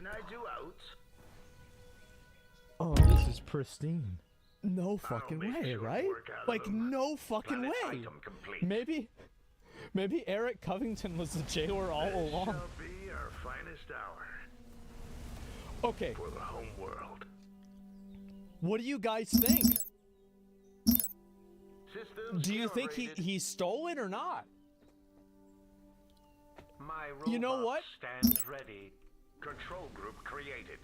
Can I do out? Oh, this is pristine. No fucking way, right? Like, no fucking way. Maybe Eric Covington was the jailer all along. This shall be our finest hour. Okay. For the home world. What do you guys think? Systems Do you think he stole it or not? You know what? Stand ready. Control group created.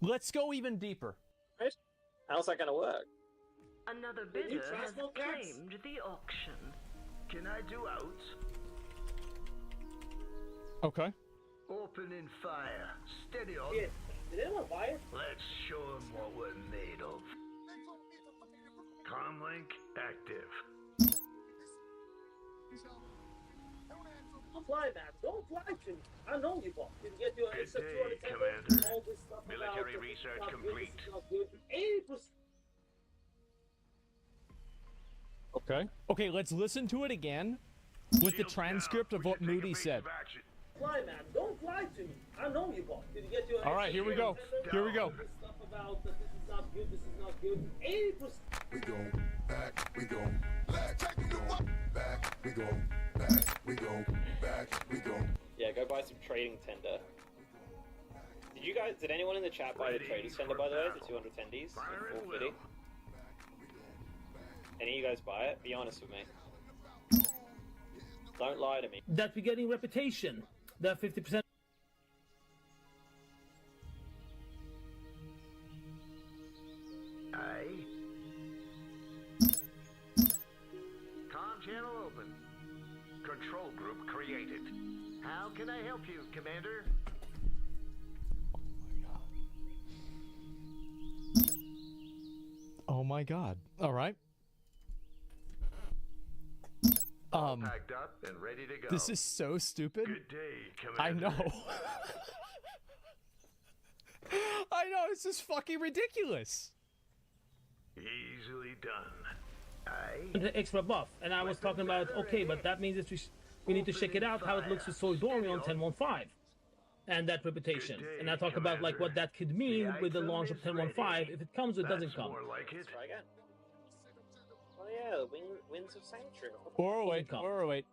Let's go even deeper. How's that gonna work? Another bidder has claimed the auction. Can I do out? Okay. Opening fire. Steady on. Did anyone buy it? Let's show them what we're made of. Comlink active. Don't fly, man. Don't fly to me. I know you bought. Did you get your extra Good day, 200 Commander. all this stuff Military about research this is not good, complete. this is not good. 80%. Okay. Okay, let's listen to it again with the transcript of what Moody said. Fly, man. Don't fly to me. I know you bought. Did you get your All right, here we go. Here we go. This stuff about that this is not good, this is not good. 80%. We go back, we go back, we go back, we go back, we go back, we go. Yeah, go buy some trading tender. Did anyone in the chat buy the traders tender, by the way? The 200 tendies? 450? Any of you guys buy it? Be honest with me. Don't lie to me. That we're getting reputation. That 50%. Aye. Comm channel open. Control group created. How can I help you, Commander? Oh my god. All right. Packed up and ready to go. This is so stupid. Good day, Commander. I know. I know, this is fucking ridiculous. Easily done. The extra buff, and I was talking about, okay, but that means that we need to check it out, how it looks with Soidormi on 10.1.5 and that reputation. And I talk about like what that could mean with the launch of 10.1.5, if it comes or it doesn't come. Like it. Let's try again. Oh yeah, the Winds of Sanctuary. Or wait. Okay,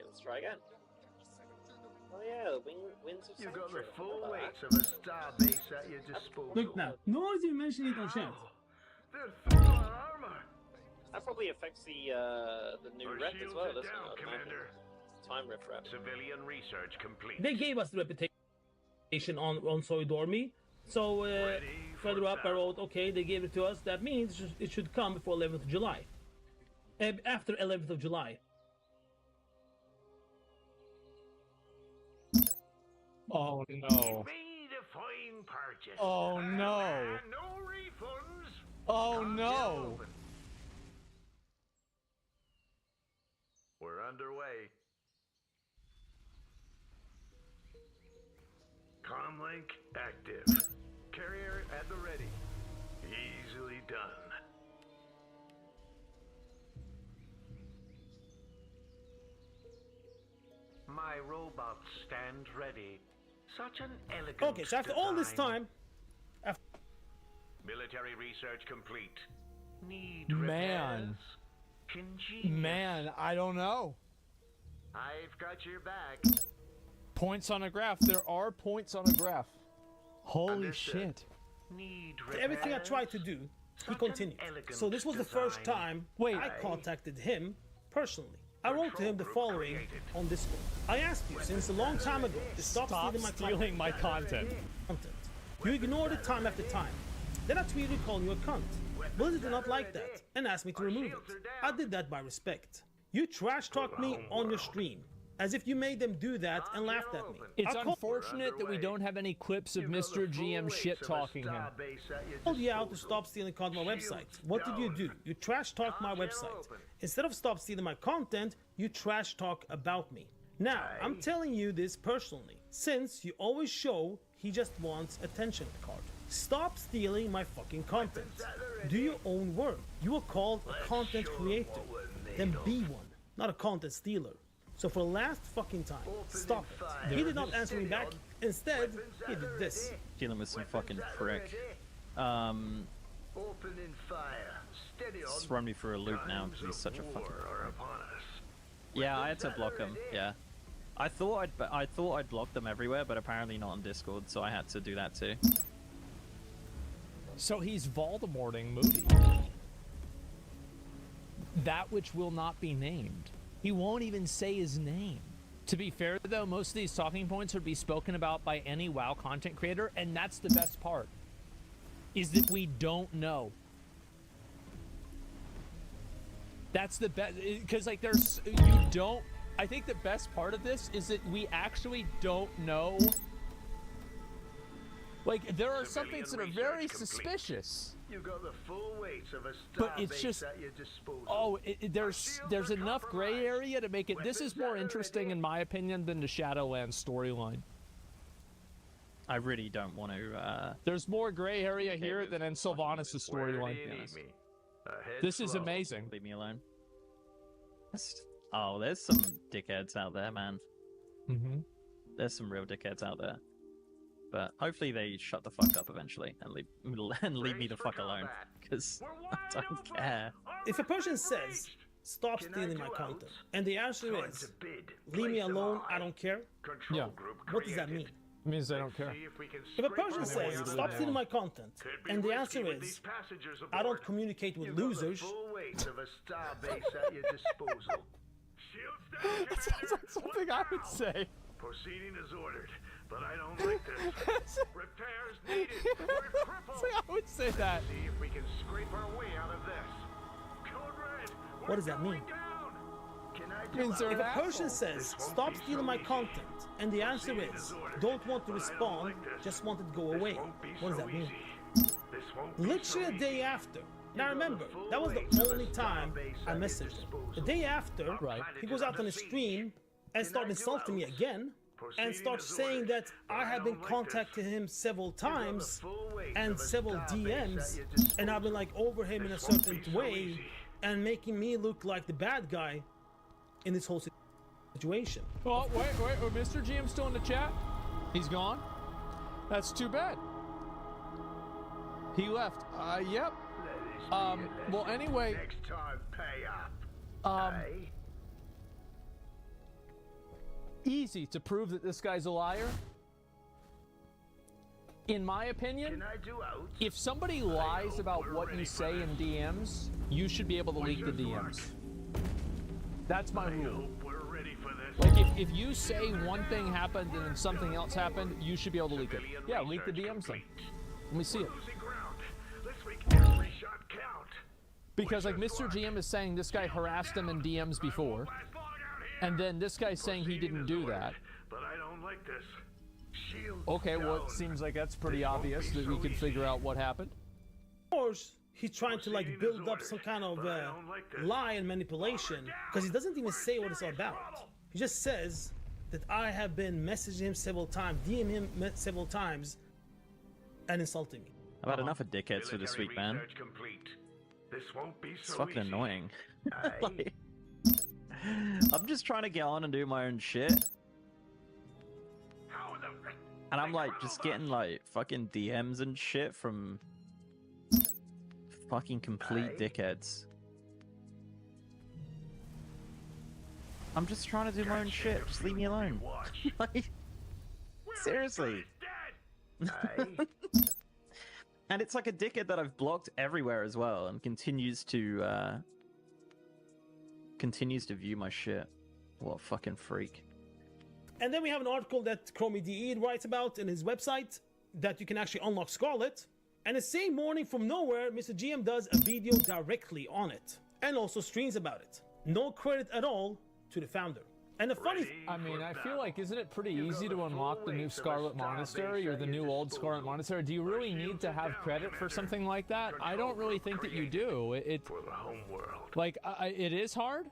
let's try again. Oh yeah, the Winds of You've Sanctuary. got the full weight of a starbase at your disposal. Look now, no one's even mentioning it on chat. They're through our armor. That probably affects the new Our rep as shields well, are doesn't down, it? Commander. Time rep rep. Civilian research complete. They gave us the reputation on Soidormi, so further up I wrote, okay, they gave it to us, that means it should come before 11th of July. After 11th of July. Oh no. Made a fine purchase. Oh no. And no refunds. Oh Comm no. channel open. We're underway. Comlink active. Carrier at the ready. Easily done. My robots stand ready. Such an elegant Okay, so after all this design. time, Military research complete. Need Man. repairs? Ingenious. Man, I don't know. I've got your back. Points on a graph. There are points on a graph. Holy Understood. shit. Need everything I tried to do, he continued. So this was the first time I contacted him personally. I wrote to him the following on Discord. I asked you since a long time ago to stop stealing my content. You ignored it time after time. Then I tweeted calling you a cunt. Blizzard did not like that and asked me to remove it. I did that by respect. You trash talked me on your stream, as if you made them do that and laughed at me. It's unfortunate that we don't have any clips of Mr. GM shit talking him. I told you out to stop stealing content on my website. What did you do? You trash talk my website. Instead of stop stealing my content, you trash talk about me. Now, I'm telling you this personally, since you always show he just wants attention card. Stop stealing my fucking content. Do your own work. You are called a content creator. Then be one, not a content stealer. So for the last fucking time, stop it. He did not answer me back. Instead, he did this. Dealing with some fucking prick. Opening fire. Steady on. Just run me through a loop now because he's such a fucking prick. Yeah, I had to block him. Yeah, I thought I'd block them everywhere, but apparently not on Discord, so I had to do that too. So he's Voldemorting Moody. That which will not be named. He won't even say his name. To be fair, though, most of these talking points would be spoken about by any WoW content creator, and that's the best part, is that we don't know. That's the best, because, like, I think the best part of this is that we actually don't know. Like, there are some things that are very suspicious. You got the full weight of a But it's just, at your disposal. oh, there's enough gray area to make it. This is more interesting, in my opinion, than the Shadowlands storyline. I really don't want to. There's more gray area here than in Sylvanas' storyline. This is amazing. Leave me alone. Oh, there's some dickheads out there, man. Mm-hmm. There's some real dickheads out there. But hopefully they shut the fuck up eventually and leave me the fuck alone, because I don't care. If a person says, stop stealing my content, and the answer is, leave me alone, I don't care, yeah. What does that mean? It means I don't care. If a person says, stop stealing my content, and the answer is, I don't communicate with losers, that sounds like something I would say. Proceeding is ordered, but I don't like this. Repairs needed. We're crippled. I would say that. See if we can scrape our way out of this. Code Red, what does that mean? If a person says, stop stealing my content, and the answer is, don't want to respond, just want it to go away, what does that mean? Literally a day after. Now remember, that was the only time I messaged him. The day after, he goes out on a stream and starts insulting me again, and starts saying that I have been contacting him several times and several DMs, and I've been like over him in a certain way and making me look like the bad guy in this whole situation. Oh, wait, Mr. GM still in the chat? He's gone? That's too bad. He left. Yep. Well, anyway. Next time, pay up. Easy to prove that this guy's a liar. In my opinion, if somebody lies about what you say in DMs, you should be able to leak the DMs. That's my rule. Like, if you say one thing happened and then something else happened, you should be able to leak it. Yeah, leak the DMs then. Let me see it. Because, like, Mr. GM is saying this guy harassed him in DMs before, and then this guy's saying he didn't do that. But I don't like this. Okay, well, it seems like that's pretty obvious that we can figure out what happened. Of course, he's trying to, like, build up some kind of lie and manipulation, because he doesn't even say what it's all about. He just says that I have been messaging him several times, DM him several times, and insulting me. I've had enough of dickheads for this week, man. It's fucking annoying. Like, I'm just trying to get on and do my own shit. And I'm like just getting like fucking DMs and shit from fucking complete dickheads. I'm just trying to do my own shit. Just leave me alone. Like, seriously. And it's like a dickhead that I've blocked everywhere as well, and continues to view my shit. What a fucking freak. And then we have an article that Chromie DE writes about in his website that you can actually unlock Scarlet. And the same morning from nowhere, Mr. GM does a video directly on it and also streams about it. No credit at all to the founder. And the funny I mean, I feel like, isn't it pretty easy to unlock the new Scarlet Monastery or the new old Scarlet Monastery? Do you really need to have credit for something like that? I don't really think that you do. Like, it is hard?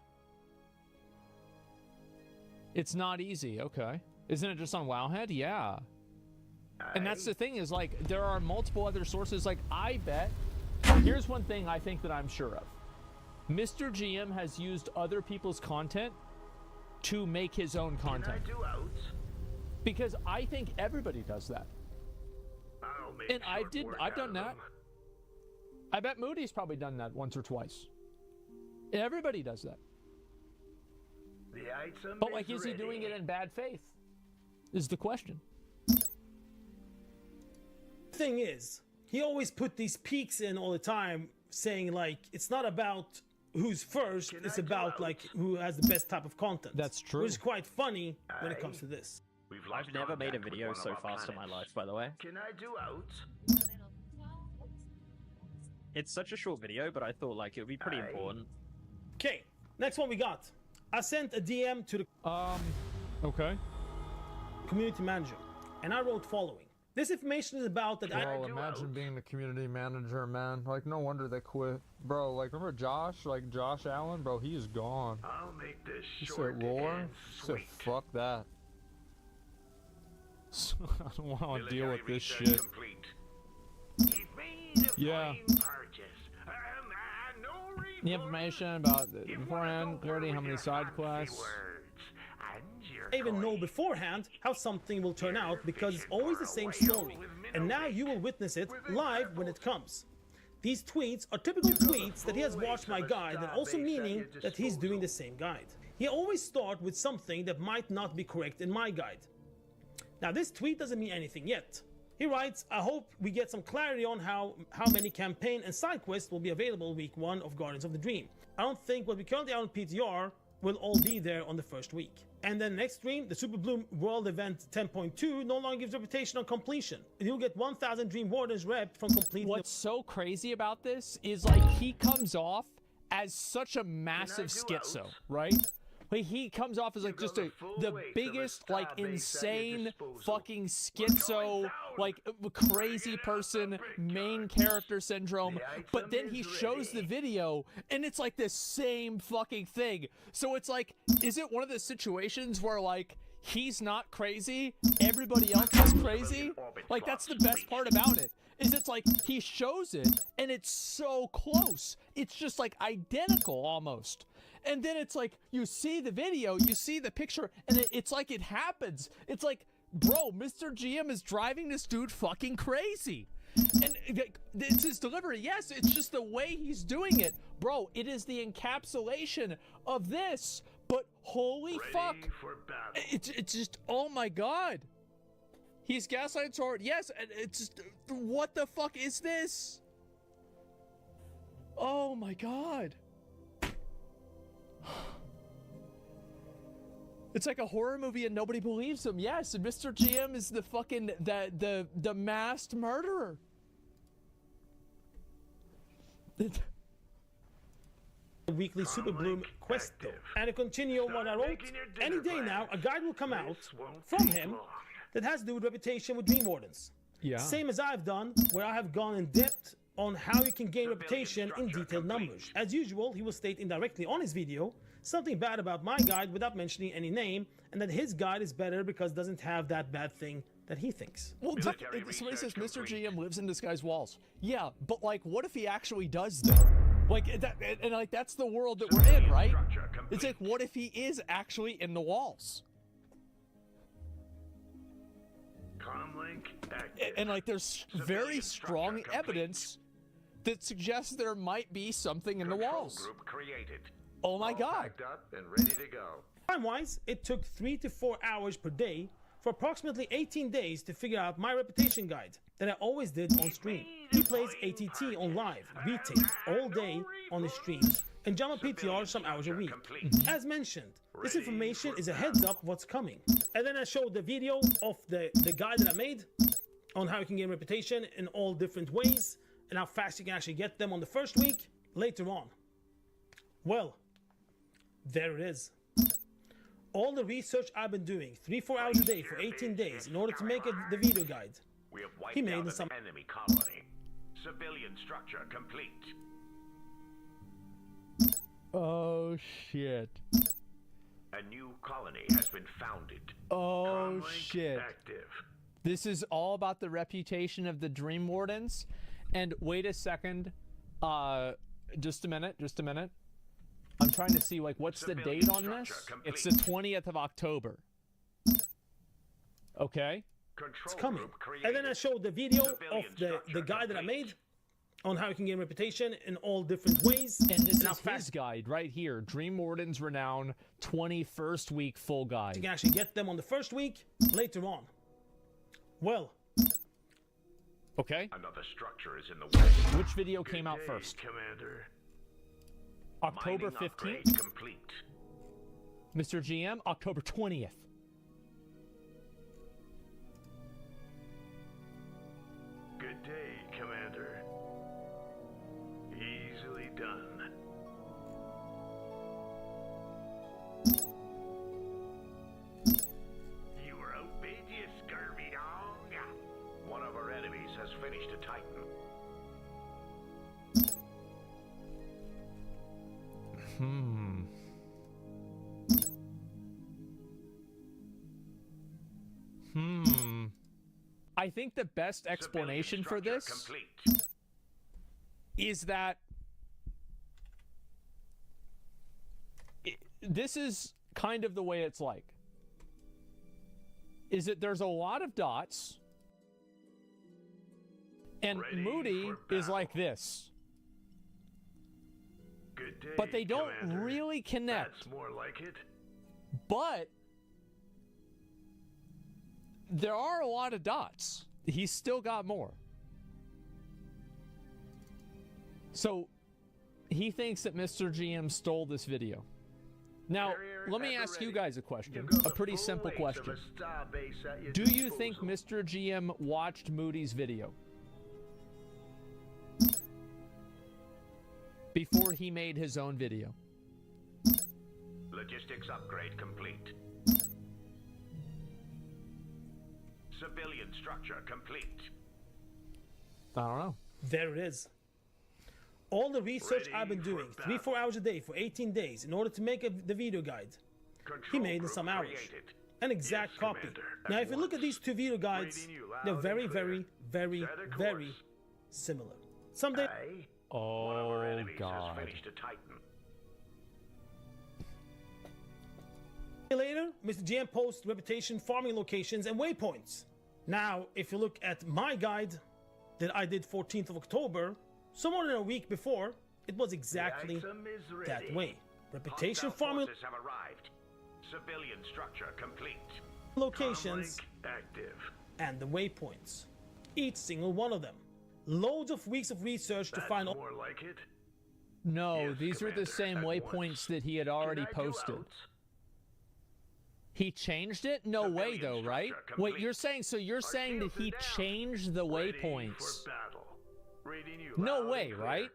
It's not easy, okay. Isn't it just on Wowhead? Yeah. And that's the thing, is like, there are multiple other sources. Like, I bet, here's one thing I think that I'm sure of. Mr. GM has used other people's content to make his own content. Can I do outs? Because I think everybody does that. I'll make And I've done that. I bet Moody's probably done that once or twice. Everybody does that. The item but like, is he doing it in bad faith? Is the question. Thing is, he always put these peaks in all the time, saying like it's not about who's first, it's about like who has the best type of content. That's true. Which is quite funny when it comes to this. I've never made a video so fast in my life, by the way. Can I do outs? It's such a short video, but I thought like it would be pretty important. Okay, next one we got. I sent a DM to the okay, community manager, and I wrote following. This information is about that Bro, imagine being the community manager, man. Like, no wonder they quit. Bro, like, remember Josh? Like, Josh Allen? Bro, he is gone. I'll make this He short said, war? and He said, sweet. fuck that. I don't want to deal with this Military shit. research complete. He made a Yeah. fine purchase. No the information about beforehand, clarity, how many side quests. I even know beforehand how something will turn out because it's always the same story. And now you will witness it live when it comes. These tweets are typical tweets that he has watched my guide, and also meaning that he's doing the same guide. He always starts with something that might not be correct in my guide. Now this tweet doesn't mean anything yet. He writes, I hope we get some clarity on how many campaign and side quests will be available week 1 of Guardians of the Dream. I don't think what we currently are on PTR will all be there on the first week. And then next stream, the Super Bloom World Event 10.2 no longer gives reputation on completion. You'll get 1,000 Dream Wardens rep from completing. What's so crazy about this is like he comes off as such a massive schizo, right? Like he comes off as like just the biggest like insane fucking schizo, like crazy person, main character syndrome. But then he shows the video and it's like the same fucking thing. So it's like, is it one of the situations where like he's not crazy, everybody else is crazy? Like that's the best part about it. Is it's like he shows it and it's so close. It's just like identical almost. And then it's like, you see the video, you see the picture, and it's like it happens. It's like, bro, Mr. GM is driving this dude fucking crazy. And it's his delivery. Yes, it's just the way he's doing it. Bro, it is the encapsulation of this. But holy fuck. It's just, oh my god. He's gaslighting sword. Yes, and it's just, what the fuck is this? Oh my god. It's like a horror movie and nobody believes him. Yes, and Mr. GM is the fucking the masked murderer. Weekly Super Bloom quest though. And to continue on what I wrote, any day now a guide will come out from him that has to do with reputation with Dream Wardens. Yeah. Same as I've done, where I have gone in depth on how you can gain reputation in detailed numbers. As usual, he will state indirectly on his video something bad about my guide without mentioning any name, and that his guide is better because it doesn't have that bad thing that he thinks. Well, somebody says Mr. GM lives in this guy's walls. Yeah, but like, what if he actually does though? Like that, and like that's the world that we're in, right? It's like, what if he is actually in the walls? And like, there's very strong evidence that suggests there might be something in the walls. Oh my god. Time-wise, it took 3 to 4 hours per day for approximately 18 days to figure out my reputation guide that I always did on stream. He plays ATT on live, retake, all day on his streams, and jump on PTR some hours a week. As mentioned, this information is a heads up what's coming. And then I showed the video of the guide that I made on how you can gain reputation in all different ways and how fast you can actually get them on the first week later on. Well, there it is. All the research I've been doing 3-4 hours a day for 18 days in order to make the video guide. He made some enemy colony. Civilian structure complete. Oh shit. A new colony has been founded. Oh shit. Active. This is all about the reputation of the Dream Wardens. And wait a second. Just a minute. I'm trying to see, like, what's the date on this? It's the 20th of October. Okay. It's coming. And then I showed the video of the guide that I made on how you can gain reputation in all different ways. And this is his guide right here. Dream Warden's Renown 21st week full guide. You can actually get them on the first week later on. Well. Okay. Another structure is in the way. Which video came out first? Commander. October 15th? Complete. Mr. GM, October 20th. Good day, Commander. Easily done. You were outbid, you scurvy dog. One of our enemies has finished a Titan. I think the best explanation for this is that this is kind of the way it's like. Is that there's a lot of dots, and Moody is like this. Good day, but they don't Commander. really connect. That's more like it. But there are a lot of dots. He's still got more. So he thinks that Mr. GM stole this video. Now, let me ask you guys a question. A pretty simple question. Do you think Mr. GM watched Moody's video before he made his own video? Logistics upgrade complete. Civilian structure complete. I don't know. There it is. All the research I've been doing, 3-4 hours a day for 18 days, in order to make the video guide, he made in some hours. An exact copy. Now, if you look at these two video guides, they're very, very, very, very similar. Someday. Oh, God. Later, Mr. GM posts reputation, farming locations, and waypoints. Now, if you look at my guide that I did 14th of October, so more than a week before, it was exactly that way. Reputation, farming have arrived. Civilian structure complete. locations, Active. and the waypoints. Each single one of them. Loads of weeks of research to find all. More like it. No, these are the same waypoints that he had already posted. He changed it? No way, though, right? Wait, you're saying, so you're saying that he changed the waypoints? No way, right?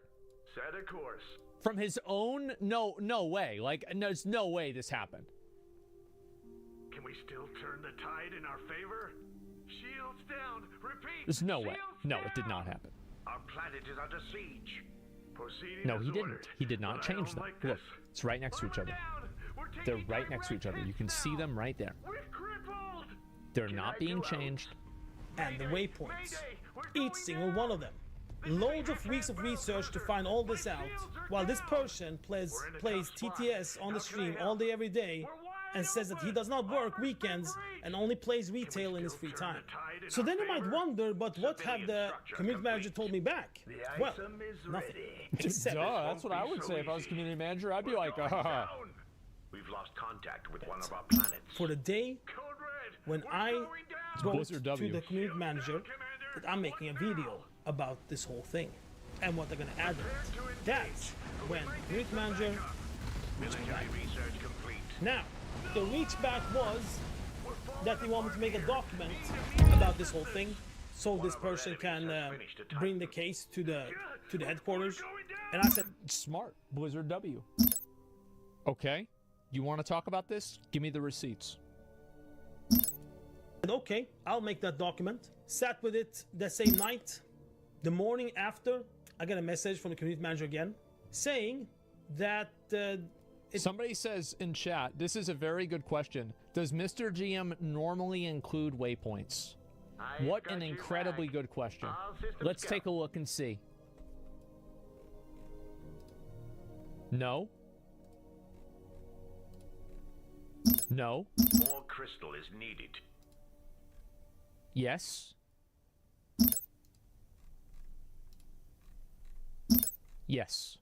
Set a course. From his own? No way. Like, there's no way this happened. Can we still turn the tide in our favor? Shields down. Repeat. There's no way. Shields No, down. it did not happen. Our planet is under siege. Proceeding No, as he didn't. ordered. He did not But I change don't them. like Look, this. it's right next to each other. They're right next to each other. You can see them right there. They're not being changed. and the waypoints. Each single one of them. Loads of weeks of research to find all this out, while this person plays TTS on the stream all day every day and says that he does not work weekends and only plays retail in his free time. So then you might wonder, but what have the community manager told me back? Well, nothing. Except That's what I would say if I was community manager. I'd be like, We've lost contact with one of our planets. for the day when I go to Blizzard W. the community manager, that I'm making a video about this whole thing and what they're going to add to it. That's when community manager reached back. Now, the reach back was that they want me to make a document about this whole thing, so this person can bring the case to the headquarters. And I said, smart, Blizzard W. Okay, you want to talk about this? Give me the receipts. okay, I'll make that document. Sat with it the same night. The morning after, I got a message from the community manager again saying that somebody says in chat, this is a very good question. Does Mr. GM normally include waypoints? What an incredibly good question. Let's take a look and see. No? No. More crystal is needed. Yes. Yes.